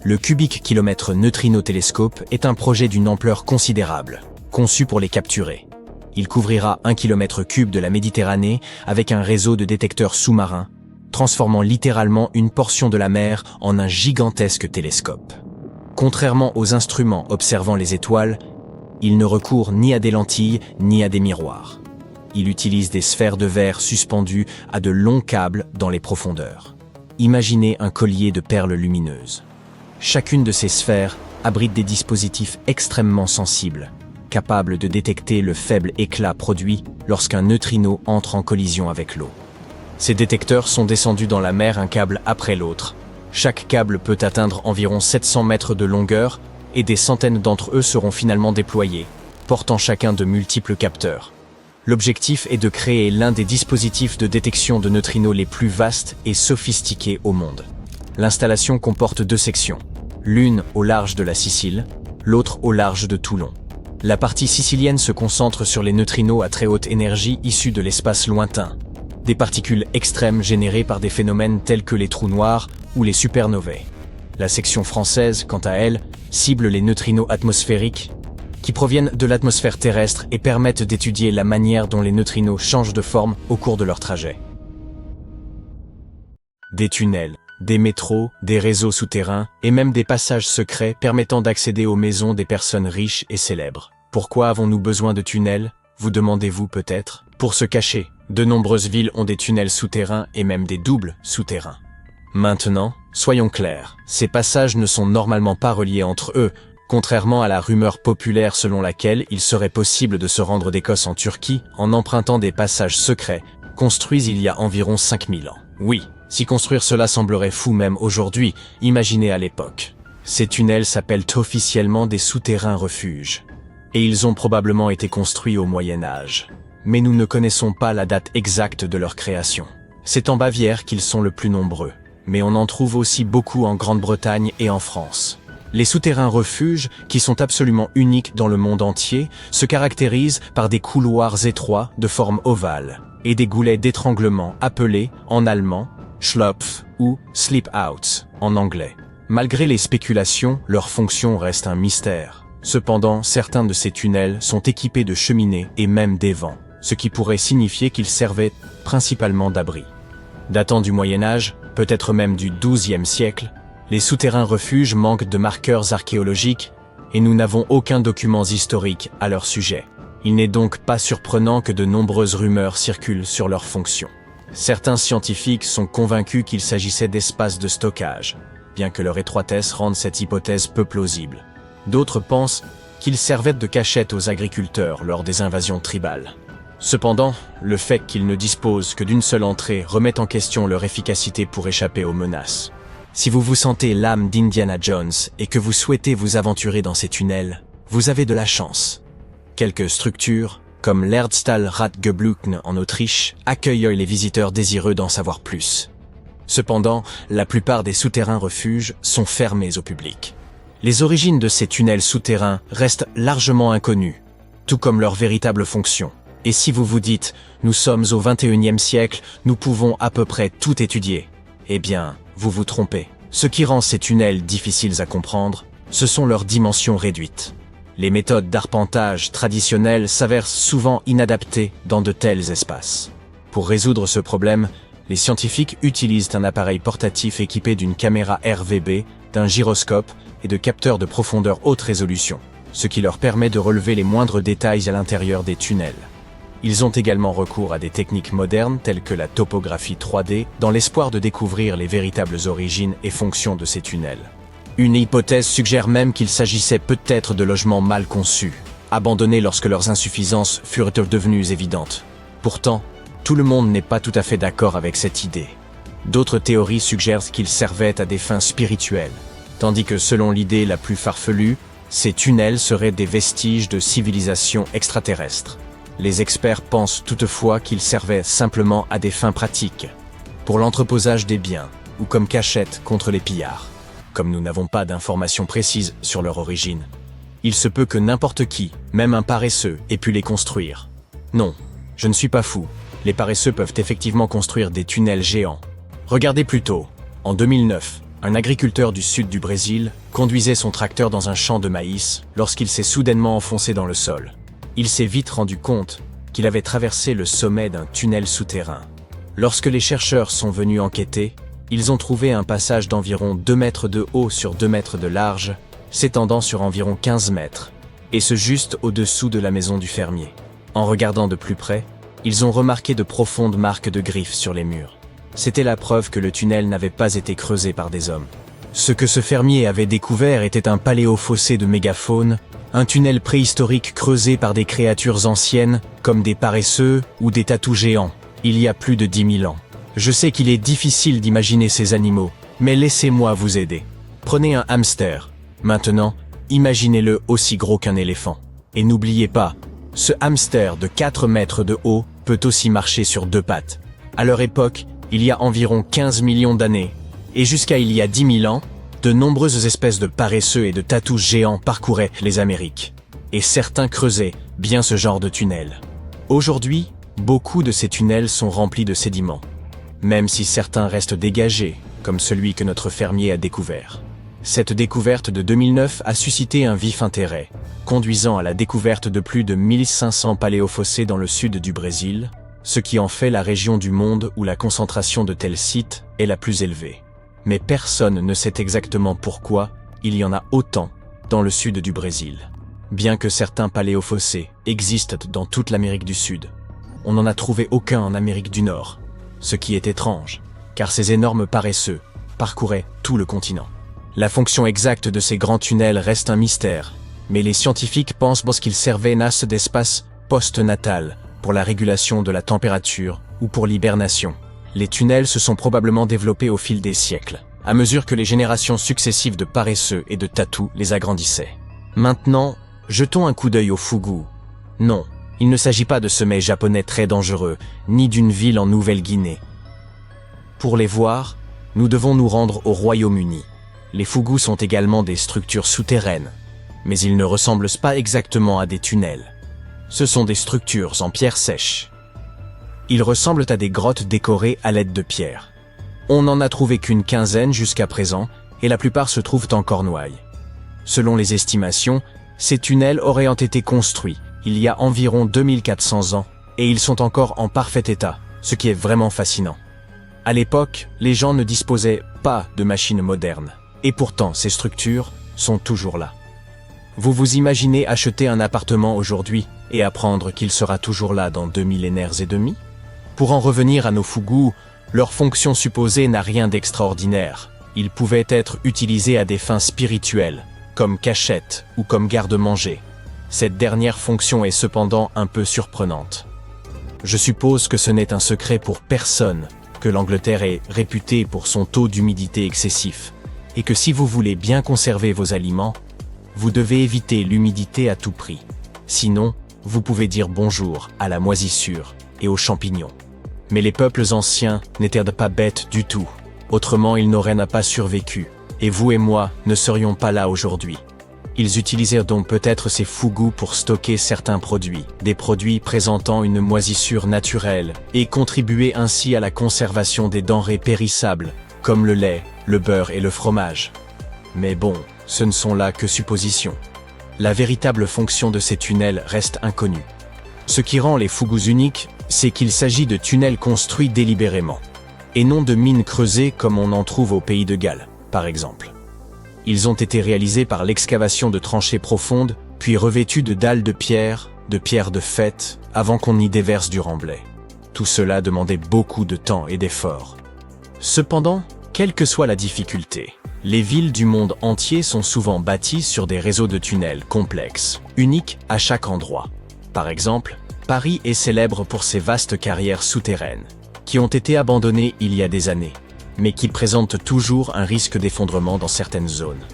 Le Cubic Kilomètre Neutrino Télescope est un projet d'une ampleur considérable, conçu pour les capturer. Il couvrira 1 km3 de la Méditerranée avec un réseau de détecteurs sous-marins, transformant littéralement une portion de la mer en un gigantesque télescope. Contrairement aux instruments observant les étoiles, il ne recourt ni à des lentilles ni à des miroirs. Il utilise des sphères de verre suspendues à de longs câbles dans les profondeurs. Imaginez un collier de perles lumineuses. Chacune de ces sphères abrite des dispositifs extrêmement sensibles, capables de détecter le faible éclat produit lorsqu'un neutrino entre en collision avec l'eau. Ces détecteurs sont descendus dans la mer un câble après l'autre. Chaque câble peut atteindre environ 700 mètres de longueur et des centaines d'entre eux seront finalement déployés, portant chacun de multiples capteurs. L'objectif est de créer l'un des dispositifs de détection de neutrinos les plus vastes et sophistiqués au monde. L'installation comporte deux sections, l'une au large de la Sicile, l'autre au large de Toulon. La partie sicilienne se concentre sur les neutrinos à très haute énergie issus de l'espace lointain, des particules extrêmes générées par des phénomènes tels que les trous noirs ou les supernovae. La section française, quant à elle, cible les neutrinos atmosphériques qui proviennent de l'atmosphère terrestre et permettent d'étudier la manière dont les neutrinos changent de forme au cours de leur trajet. Des tunnels, des métros, des réseaux souterrains et même des passages secrets permettant d'accéder aux maisons des personnes riches et célèbres. Pourquoi avons-nous besoin de tunnels, vous demandez-vous peut-être? Pour se cacher. De nombreuses villes ont des tunnels souterrains et même des doubles souterrains. Maintenant, soyons clairs, ces passages ne sont normalement pas reliés entre eux, contrairement à la rumeur populaire selon laquelle il serait possible de se rendre d'Écosse en Turquie en empruntant des passages secrets construits il y a environ 5000 ans. Oui, si construire cela semblerait fou même aujourd'hui, imaginez à l'époque. Ces tunnels s'appellent officiellement des souterrains refuges. Et ils ont probablement été construits au Moyen-Âge. Mais nous ne connaissons pas la date exacte de leur création. C'est en Bavière qu'ils sont le plus nombreux, mais on en trouve aussi beaucoup en Grande-Bretagne et en France. Les souterrains refuges, qui sont absolument uniques dans le monde entier, se caractérisent par des couloirs étroits de forme ovale et des goulets d'étranglement appelés, en allemand, Schlupf ou Sleep-Outs en anglais. Malgré les spéculations, leur fonction reste un mystère. Cependant, certains de ces tunnels sont équipés de cheminées et même d'évents, ce qui pourrait signifier qu'ils servaient principalement d'abri. Datant du Moyen-Âge, peut-être même du XIIe siècle, Les souterrains refuges manquent de marqueurs archéologiques et nous n'avons aucun document historique à leur sujet. Il n'est donc pas surprenant que de nombreuses rumeurs circulent sur leur fonction. Certains scientifiques sont convaincus qu'il s'agissait d'espaces de stockage, bien que leur étroitesse rende cette hypothèse peu plausible. D'autres pensent qu'ils servaient de cachette aux agriculteurs lors des invasions tribales. Cependant, le fait qu'ils ne disposent que d'une seule entrée remet en question leur efficacité pour échapper aux menaces. Si vous vous sentez l'âme d'Indiana Jones et que vous souhaitez vous aventurer dans ces tunnels, vous avez de la chance. Quelques structures, comme l'Erdstahl Radgeblücken en Autriche, accueillent les visiteurs désireux d'en savoir plus. Cependant, la plupart des souterrains refuges sont fermés au public. Les origines de ces tunnels souterrains restent largement inconnues, tout comme leur véritable fonction. Et si vous vous dites « nous sommes au XXIe siècle, nous pouvons à peu près tout étudier », eh bien, vous vous trompez. Ce qui rend ces tunnels difficiles à comprendre, ce sont leurs dimensions réduites. Les méthodes d'arpentage traditionnelles s'avèrent souvent inadaptées dans de tels espaces. Pour résoudre ce problème, les scientifiques utilisent un appareil portatif équipé d'une caméra RVB, d'un gyroscope et de capteurs de profondeur haute résolution, ce qui leur permet de relever les moindres détails à l'intérieur des tunnels. Ils ont également recours à des techniques modernes telles que la topographie 3D dans l'espoir de découvrir les véritables origines et fonctions de ces tunnels. Une hypothèse suggère même qu'il s'agissait peut-être de logements mal conçus, abandonnés lorsque leurs insuffisances furent devenues évidentes. Pourtant, tout le monde n'est pas tout à fait d'accord avec cette idée. D'autres théories suggèrent qu'ils servaient à des fins spirituelles, tandis que selon l'idée la plus farfelue, ces tunnels seraient des vestiges de civilisations extraterrestres. Les experts pensent toutefois qu'ils servaient simplement à des fins pratiques, pour l'entreposage des biens ou comme cachette contre les pillards. Comme nous n'avons pas d'informations précises sur leur origine, il se peut que n'importe qui, même un paresseux, ait pu les construire. Non, je ne suis pas fou. Les paresseux peuvent effectivement construire des tunnels géants. Regardez plutôt. En 2009, un agriculteur du sud du Brésil conduisait son tracteur dans un champ de maïs lorsqu'il s'est soudainement enfoncé dans le sol. Il s'est vite rendu compte qu'il avait traversé le sommet d'un tunnel souterrain. Lorsque les chercheurs sont venus enquêter, ils ont trouvé un passage d'environ 2 mètres de haut sur 2 mètres de large, s'étendant sur environ 15 mètres, et ce juste au-dessous de la maison du fermier. En regardant de plus près, ils ont remarqué de profondes marques de griffes sur les murs. C'était la preuve que le tunnel n'avait pas été creusé par des hommes. Ce que ce fermier avait découvert était un paléofossé de mégafaune, un tunnel préhistorique creusé par des créatures anciennes, comme des paresseux ou des tatous géants, il y a plus de 10 000 ans. Je sais qu'il est difficile d'imaginer ces animaux, mais laissez-moi vous aider. Prenez un hamster. Maintenant, imaginez-le aussi gros qu'un éléphant. Et n'oubliez pas, ce hamster de 4 mètres de haut peut aussi marcher sur 2 pattes. À leur époque, il y a environ 15 millions d'années, et jusqu'à il y a 10 000 ans, de nombreuses espèces de paresseux et de tatous géants parcouraient les Amériques. Et certains creusaient bien ce genre de tunnel. Aujourd'hui, beaucoup de ces tunnels sont remplis de sédiments, même si certains restent dégagés, comme celui que notre fermier a découvert. Cette découverte de 2009 a suscité un vif intérêt, conduisant à la découverte de plus de 1500 paléofossés dans le sud du Brésil, ce qui en fait la région du monde où la concentration de tels sites est la plus élevée. Mais personne ne sait exactement pourquoi il y en a autant dans le sud du Brésil. Bien que certains paléofossés existent dans toute l'Amérique du Sud, on n'en a trouvé aucun en Amérique du Nord, ce qui est étrange, car ces énormes paresseux parcouraient tout le continent. La fonction exacte de ces grands tunnels reste un mystère, mais les scientifiques pensent qu'ils servaient d'espace post-natal pour la régulation de la température ou pour l'hibernation. Les tunnels se sont probablement développés au fil des siècles, à mesure que les générations successives de paresseux et de tatous les agrandissaient. Maintenant, jetons un coup d'œil au Fougou. Non, il ne s'agit pas de ce mets japonais très dangereux, ni d'une ville en Nouvelle-Guinée. Pour les voir, nous devons nous rendre au Royaume-Uni. Les Fougous sont également des structures souterraines, mais ils ne ressemblent pas exactement à des tunnels. Ce sont des structures en pierre sèche. Ils ressemblent à des grottes décorées à l'aide de pierres. On n'en a trouvé qu'une quinzaine jusqu'à présent, et la plupart se trouvent en Cornouailles. Selon les estimations, ces tunnels auraient été construits il y a environ 2400 ans, et ils sont encore en parfait état, ce qui est vraiment fascinant. À l'époque, les gens ne disposaient pas de machines modernes. Et pourtant, ces structures sont toujours là. Vous vous imaginez acheter un appartement aujourd'hui et apprendre qu'il sera toujours là dans 2 millénaires et demi? Pour en revenir à nos fougous, leur fonction supposée n'a rien d'extraordinaire. Ils pouvaient être utilisés à des fins spirituelles, comme cachette ou comme garde-manger. Cette dernière fonction est cependant un peu surprenante. Je suppose que ce n'est un secret pour personne que l'Angleterre est réputée pour son taux d'humidité excessif, et que si vous voulez bien conserver vos aliments, vous devez éviter l'humidité à tout prix. Sinon, vous pouvez dire bonjour à la moisissure et aux champignons. Mais les peuples anciens n'étaient pas bêtes du tout. Autrement, ils n'auraient pas survécu, et vous et moi ne serions pas là aujourd'hui. Ils utilisèrent donc peut-être ces fougous pour stocker certains produits, des produits présentant une moisissure naturelle, et contribuer ainsi à la conservation des denrées périssables, comme le lait, le beurre et le fromage. Mais bon, ce ne sont là que suppositions. La véritable fonction de ces tunnels reste inconnue. Ce qui rend les fougous uniques, c'est qu'il s'agit de tunnels construits délibérément, et non de mines creusées comme on en trouve au pays de Galles, par exemple. Ils ont été réalisés par l'excavation de tranchées profondes, puis revêtus de dalles de pierre de fête, avant qu'on y déverse du remblai. Tout cela demandait beaucoup de temps et d'efforts. Cependant, quelle que soit la difficulté, les villes du monde entier sont souvent bâties sur des réseaux de tunnels complexes, uniques à chaque endroit. Par exemple, Paris est célèbre pour ses vastes carrières souterraines, qui ont été abandonnées il y a des années, mais qui présentent toujours un risque d'effondrement dans certaines zones.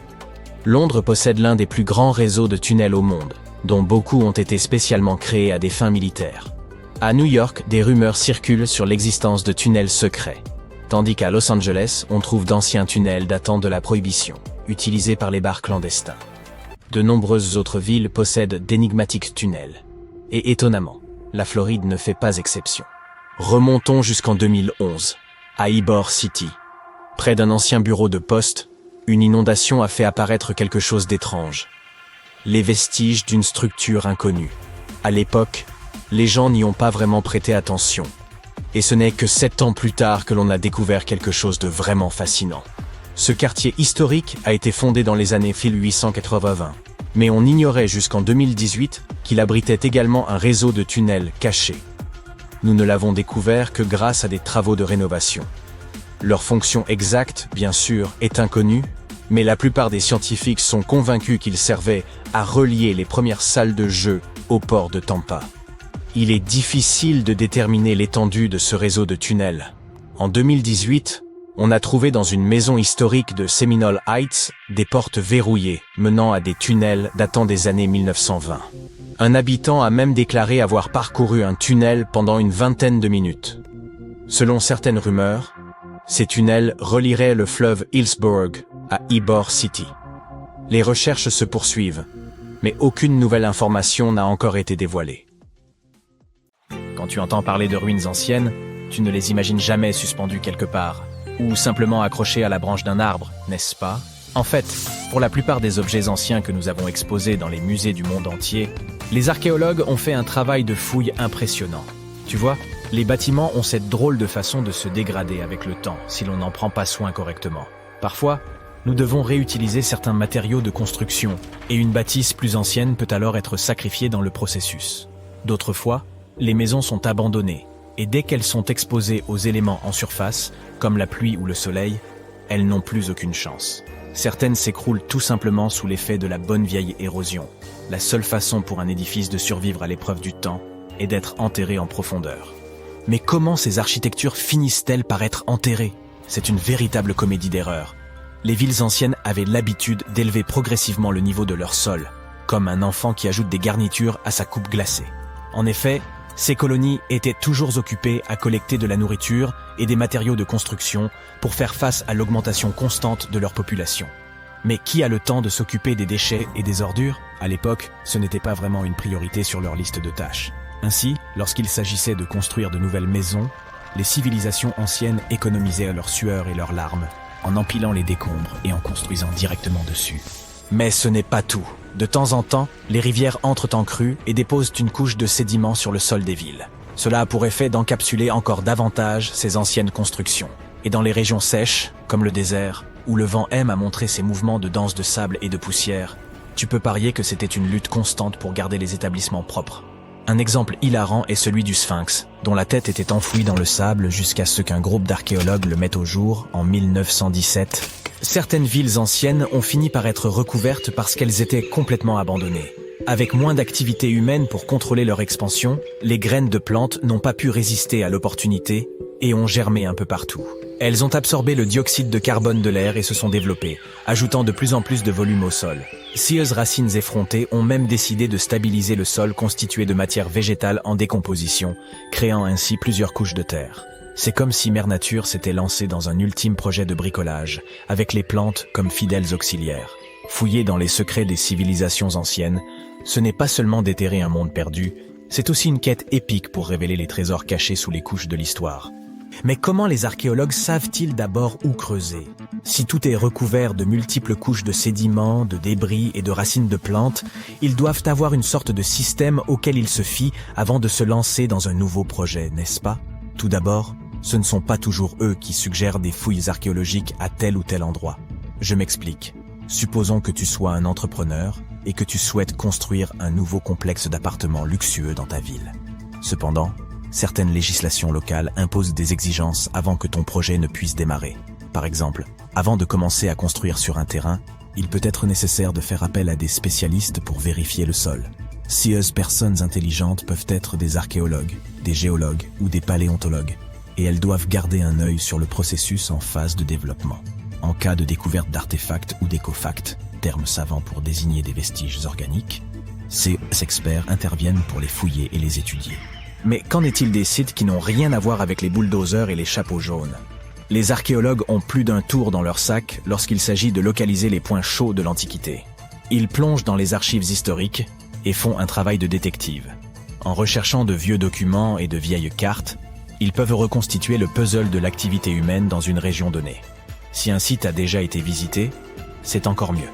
Londres possède l'un des plus grands réseaux de tunnels au monde, dont beaucoup ont été spécialement créés à des fins militaires. À New York, des rumeurs circulent sur l'existence de tunnels secrets, tandis qu'à Los Angeles, on trouve d'anciens tunnels datant de la Prohibition, utilisés par les bars clandestins. De nombreuses autres villes possèdent d'énigmatiques tunnels. Et étonnamment, la Floride ne fait pas exception. Remontons jusqu'en 2011, à Ybor City. Près d'un ancien bureau de poste, une inondation a fait apparaître quelque chose d'étrange. Les vestiges d'une structure inconnue. À l'époque, les gens n'y ont pas vraiment prêté attention. Et ce n'est que 7 ans plus tard que l'on a découvert quelque chose de vraiment fascinant. Ce quartier historique a été fondé dans les années 1880, mais on ignorait jusqu'en 2018 qu'il abritait également un réseau de tunnels cachés. Nous ne l'avons découvert que grâce à des travaux de rénovation. Leur fonction exacte, bien sûr, est inconnue, mais la plupart des scientifiques sont convaincus qu'ils servaient à relier les premières salles de jeu au port de Tampa. Il est difficile de déterminer l'étendue de ce réseau de tunnels. En 2018, on a trouvé dans une maison historique de Seminole Heights des portes verrouillées menant à des tunnels datant des années 1920. Un habitant a même déclaré avoir parcouru un tunnel pendant une vingtaine de minutes. Selon certaines rumeurs, ces tunnels relieraient le fleuve Hillsborough à Ybor City. Les recherches se poursuivent, mais aucune nouvelle information n'a encore été dévoilée. Quand tu entends parler de ruines anciennes, tu ne les imagines jamais suspendues quelque part, ou simplement accrochées à la branche d'un arbre, n'est-ce pas? En fait, pour la plupart des objets anciens que nous avons exposés dans les musées du monde entier, les archéologues ont fait un travail de fouille impressionnant. Tu vois, les bâtiments ont cette drôle de façon de se dégrader avec le temps si l'on n'en prend pas soin correctement. Parfois, nous devons réutiliser certains matériaux de construction, et une bâtisse plus ancienne peut alors être sacrifiée dans le processus. D'autres fois, les maisons sont abandonnées, et dès qu'elles sont exposées aux éléments en surface, comme la pluie ou le soleil, elles n'ont plus aucune chance. Certaines s'écroulent tout simplement sous l'effet de la bonne vieille érosion. La seule façon pour un édifice de survivre à l'épreuve du temps est d'être enterré en profondeur. Mais comment ces architectures finissent-elles par être enterrées? C'est une véritable comédie d'erreurs. Les villes anciennes avaient l'habitude d'élever progressivement le niveau de leur sol, comme un enfant qui ajoute des garnitures à sa coupe glacée. En effet, ces colonies étaient toujours occupées à collecter de la nourriture et des matériaux de construction pour faire face à l'augmentation constante de leur population. Mais qui a le temps de s'occuper des déchets et des ordures? À l'époque, ce n'était pas vraiment une priorité sur leur liste de tâches. Ainsi, lorsqu'il s'agissait de construire de nouvelles maisons, les civilisations anciennes économisaient leur sueur et leurs larmes en empilant les décombres et en construisant directement dessus. Mais ce n'est pas tout. De temps en temps, les rivières entrent en crue et déposent une couche de sédiments sur le sol des villes. Cela a pour effet d'encapsuler encore davantage ces anciennes constructions. Et dans les régions sèches, comme le désert, où le vent aime à montrer ses mouvements de danse de sable et de poussière, tu peux parier que c'était une lutte constante pour garder les établissements propres. Un exemple hilarant est celui du Sphinx, dont la tête était enfouie dans le sable jusqu'à ce qu'un groupe d'archéologues le mette au jour en 1917. Certaines villes anciennes ont fini par être recouvertes parce qu'elles étaient complètement abandonnées. Avec moins d'activité humaine pour contrôler leur expansion, les graines de plantes n'ont pas pu résister à l'opportunité et ont germé un peu partout. Elles ont absorbé le dioxyde de carbone de l'air et se sont développées, ajoutant de plus en plus de volume au sol. Scieuses racines effrontées ont même décidé de stabiliser le sol constitué de matière végétale en décomposition, créant ainsi plusieurs couches de terre. C'est comme si Mère Nature s'était lancée dans un ultime projet de bricolage, avec les plantes comme fidèles auxiliaires. Fouiller dans les secrets des civilisations anciennes, ce n'est pas seulement déterrer un monde perdu, c'est aussi une quête épique pour révéler les trésors cachés sous les couches de l'histoire. Mais comment les archéologues savent-ils d'abord où creuser? Si tout est recouvert de multiples couches de sédiments, de débris et de racines de plantes, ils doivent avoir une sorte de système auquel ils se fient avant de se lancer dans un nouveau projet, n'est-ce pas? Tout d'abord, ce ne sont pas toujours eux qui suggèrent des fouilles archéologiques à tel ou tel endroit. Je m'explique. Supposons que tu sois un entrepreneur et que tu souhaites construire un nouveau complexe d'appartements luxueux dans ta ville. Cependant, certaines législations locales imposent des exigences avant que ton projet ne puisse démarrer. Par exemple, avant de commencer à construire sur un terrain, il peut être nécessaire de faire appel à des spécialistes pour vérifier le sol. Scieuses personnes intelligentes peuvent être des archéologues, des géologues ou des paléontologues, et elles doivent garder un œil sur le processus en phase de développement. En cas de découverte d'artefacts ou d'écofacts, termes savants pour désigner des vestiges organiques, ces experts interviennent pour les fouiller et les étudier. Mais qu'en est-il des sites qui n'ont rien à voir avec les bulldozers et les chapeaux jaunes? Les archéologues ont plus d'un tour dans leur sac lorsqu'il s'agit de localiser les points chauds de l'Antiquité. Ils plongent dans les archives historiques et font un travail de détective. En recherchant de vieux documents et de vieilles cartes, ils peuvent reconstituer le puzzle de l'activité humaine dans une région donnée. Si un site a déjà été visité, c'est encore mieux.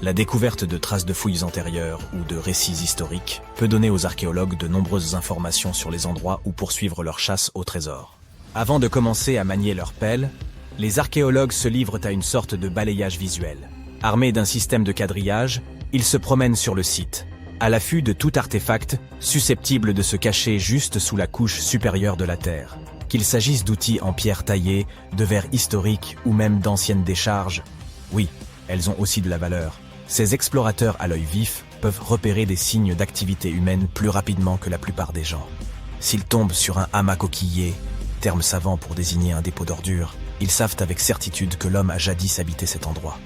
La découverte de traces de fouilles antérieures ou de récits historiques peut donner aux archéologues de nombreuses informations sur les endroits où poursuivre leur chasse au trésor. Avant de commencer à manier leur pelle, les archéologues se livrent à une sorte de balayage visuel. Armés d'un système de quadrillage, ils se promènent sur le site, à l'affût de tout artefact susceptible de se cacher juste sous la couche supérieure de la Terre. Qu'il s'agisse d'outils en pierre taillée, de verres historiques ou même d'anciennes décharges, oui, elles ont aussi de la valeur. Ces explorateurs à l'œil vif peuvent repérer des signes d'activité humaine plus rapidement que la plupart des gens. S'ils tombent sur un hamac coquillé, terme savant pour désigner un dépôt d'ordures, ils savent avec certitude que l'homme a jadis habité cet endroit.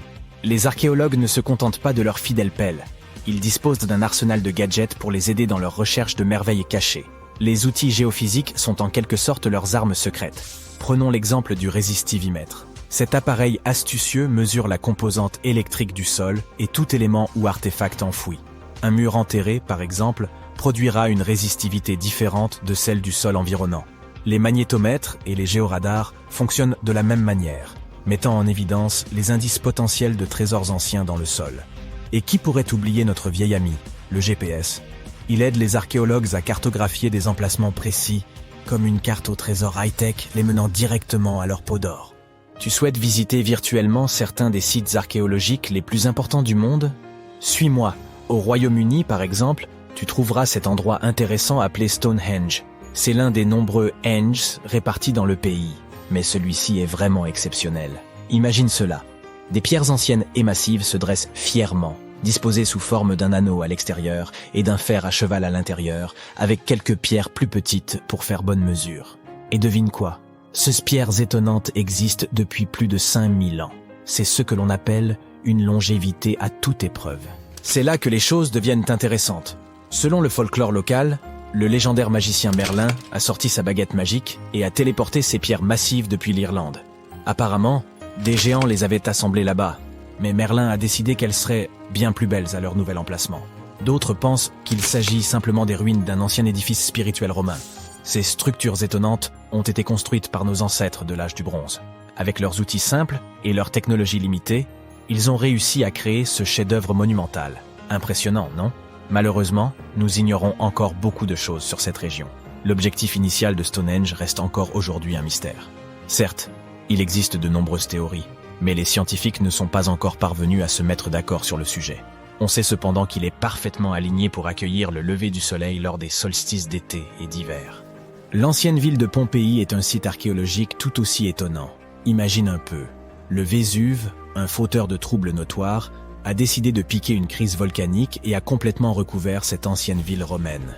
Les archéologues ne se contentent pas de leur fidèle pelle. Ils disposent d'un arsenal de gadgets pour les aider dans leur recherche de merveilles cachées. Les outils géophysiques sont en quelque sorte leurs armes secrètes. Prenons l'exemple du résistivimètre. Cet appareil astucieux mesure la composante électrique du sol et tout élément ou artefact enfoui. Un mur enterré, par exemple, produira une résistivité différente de celle du sol environnant. Les magnétomètres et les géoradars fonctionnent de la même manière, mettant en évidence les indices potentiels de trésors anciens dans le sol. Et qui pourrait oublier notre vieil ami, le GPS? Il aide les archéologues à cartographier des emplacements précis, comme une carte au trésor high-tech les menant directement à leur peau d'or. Tu souhaites visiter virtuellement certains des sites archéologiques les plus importants du monde? Suis-moi. Au Royaume-Uni, par exemple, tu trouveras cet endroit intéressant appelé Stonehenge. C'est l'un des nombreux Henges répartis dans le pays, mais celui-ci est vraiment exceptionnel. Imagine cela. Des pierres anciennes et massives se dressent fièrement, disposées sous forme d'un anneau à l'extérieur et d'un fer à cheval à l'intérieur, avec quelques pierres plus petites pour faire bonne mesure. Et devine quoi? Ces pierres étonnantes existent depuis plus de 5000 ans. C'est ce que l'on appelle une longévité à toute épreuve. C'est là que les choses deviennent intéressantes. Selon le folklore local, le légendaire magicien Merlin a sorti sa baguette magique et a téléporté ces pierres massives depuis l'Irlande. Apparemment, des géants les avaient assemblées là-bas, mais Merlin a décidé qu'elles seraient bien plus belles à leur nouvel emplacement. D'autres pensent qu'il s'agit simplement des ruines d'un ancien édifice spirituel romain. Ces structures étonnantes ont été construites par nos ancêtres de l'âge du bronze. Avec leurs outils simples et leur technologie limitée, ils ont réussi à créer ce chef-d'œuvre monumental. Impressionnant, non? Malheureusement, nous ignorons encore beaucoup de choses sur cette région. L'objectif initial de Stonehenge reste encore aujourd'hui un mystère. Certes, il existe de nombreuses théories, Mais les scientifiques ne sont pas encore parvenus à se mettre d'accord sur le sujet. On sait cependant qu'il est parfaitement aligné pour accueillir le lever du soleil lors des solstices d'été et d'hiver. L'ancienne ville de Pompéi est un site archéologique tout aussi étonnant. Imagine un peu, le Vésuve, un fauteur de troubles notoires, a décidé de piquer une crise volcanique et a complètement recouvert cette ancienne ville romaine.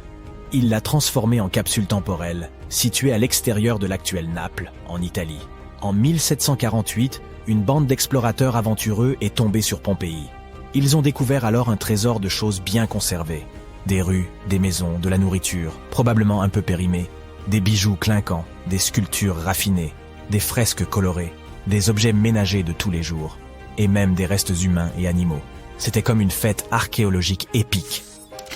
Il l'a transformée en capsule temporelle, située à l'extérieur de l'actuelle Naples, en Italie. En 1748, une bande d'explorateurs aventureux est tombée sur Pompéi. Ils ont découvert alors un trésor de choses bien conservées. Des rues, des maisons, de la nourriture, probablement un peu périmée, des bijoux clinquants, des sculptures raffinées, des fresques colorées, des objets ménagers de tous les jours, et même des restes humains et animaux. C'était comme une fête archéologique épique.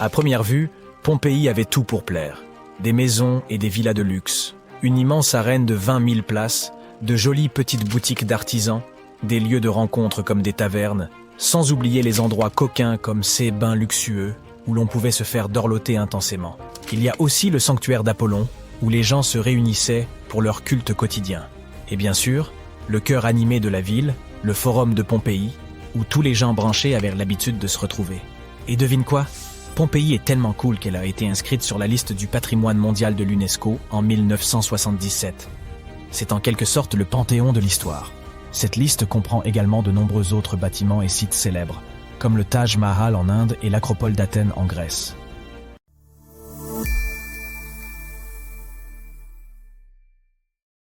À première vue, Pompéi avait tout pour plaire. Des maisons et des villas de luxe, une immense arène de 20 000 places, de jolies petites boutiques d'artisans, des lieux de rencontre comme des tavernes, sans oublier les endroits coquins comme ces bains luxueux où l'on pouvait se faire dorloter intensément. Il y a aussi le sanctuaire d'Apollon, où les gens se réunissaient pour leur culte quotidien. Et bien sûr, le cœur animé de la ville, le forum de Pompéi, où tous les gens branchés avaient l'habitude de se retrouver. Et devine quoi ? Pompéi est tellement cool qu'elle a été inscrite sur la liste du patrimoine mondial de l'UNESCO en 1977. C'est en quelque sorte le panthéon de l'histoire. Cette liste comprend également de nombreux autres bâtiments et sites célèbres, comme le Taj Mahal en Inde et l'Acropole d'Athènes en Grèce.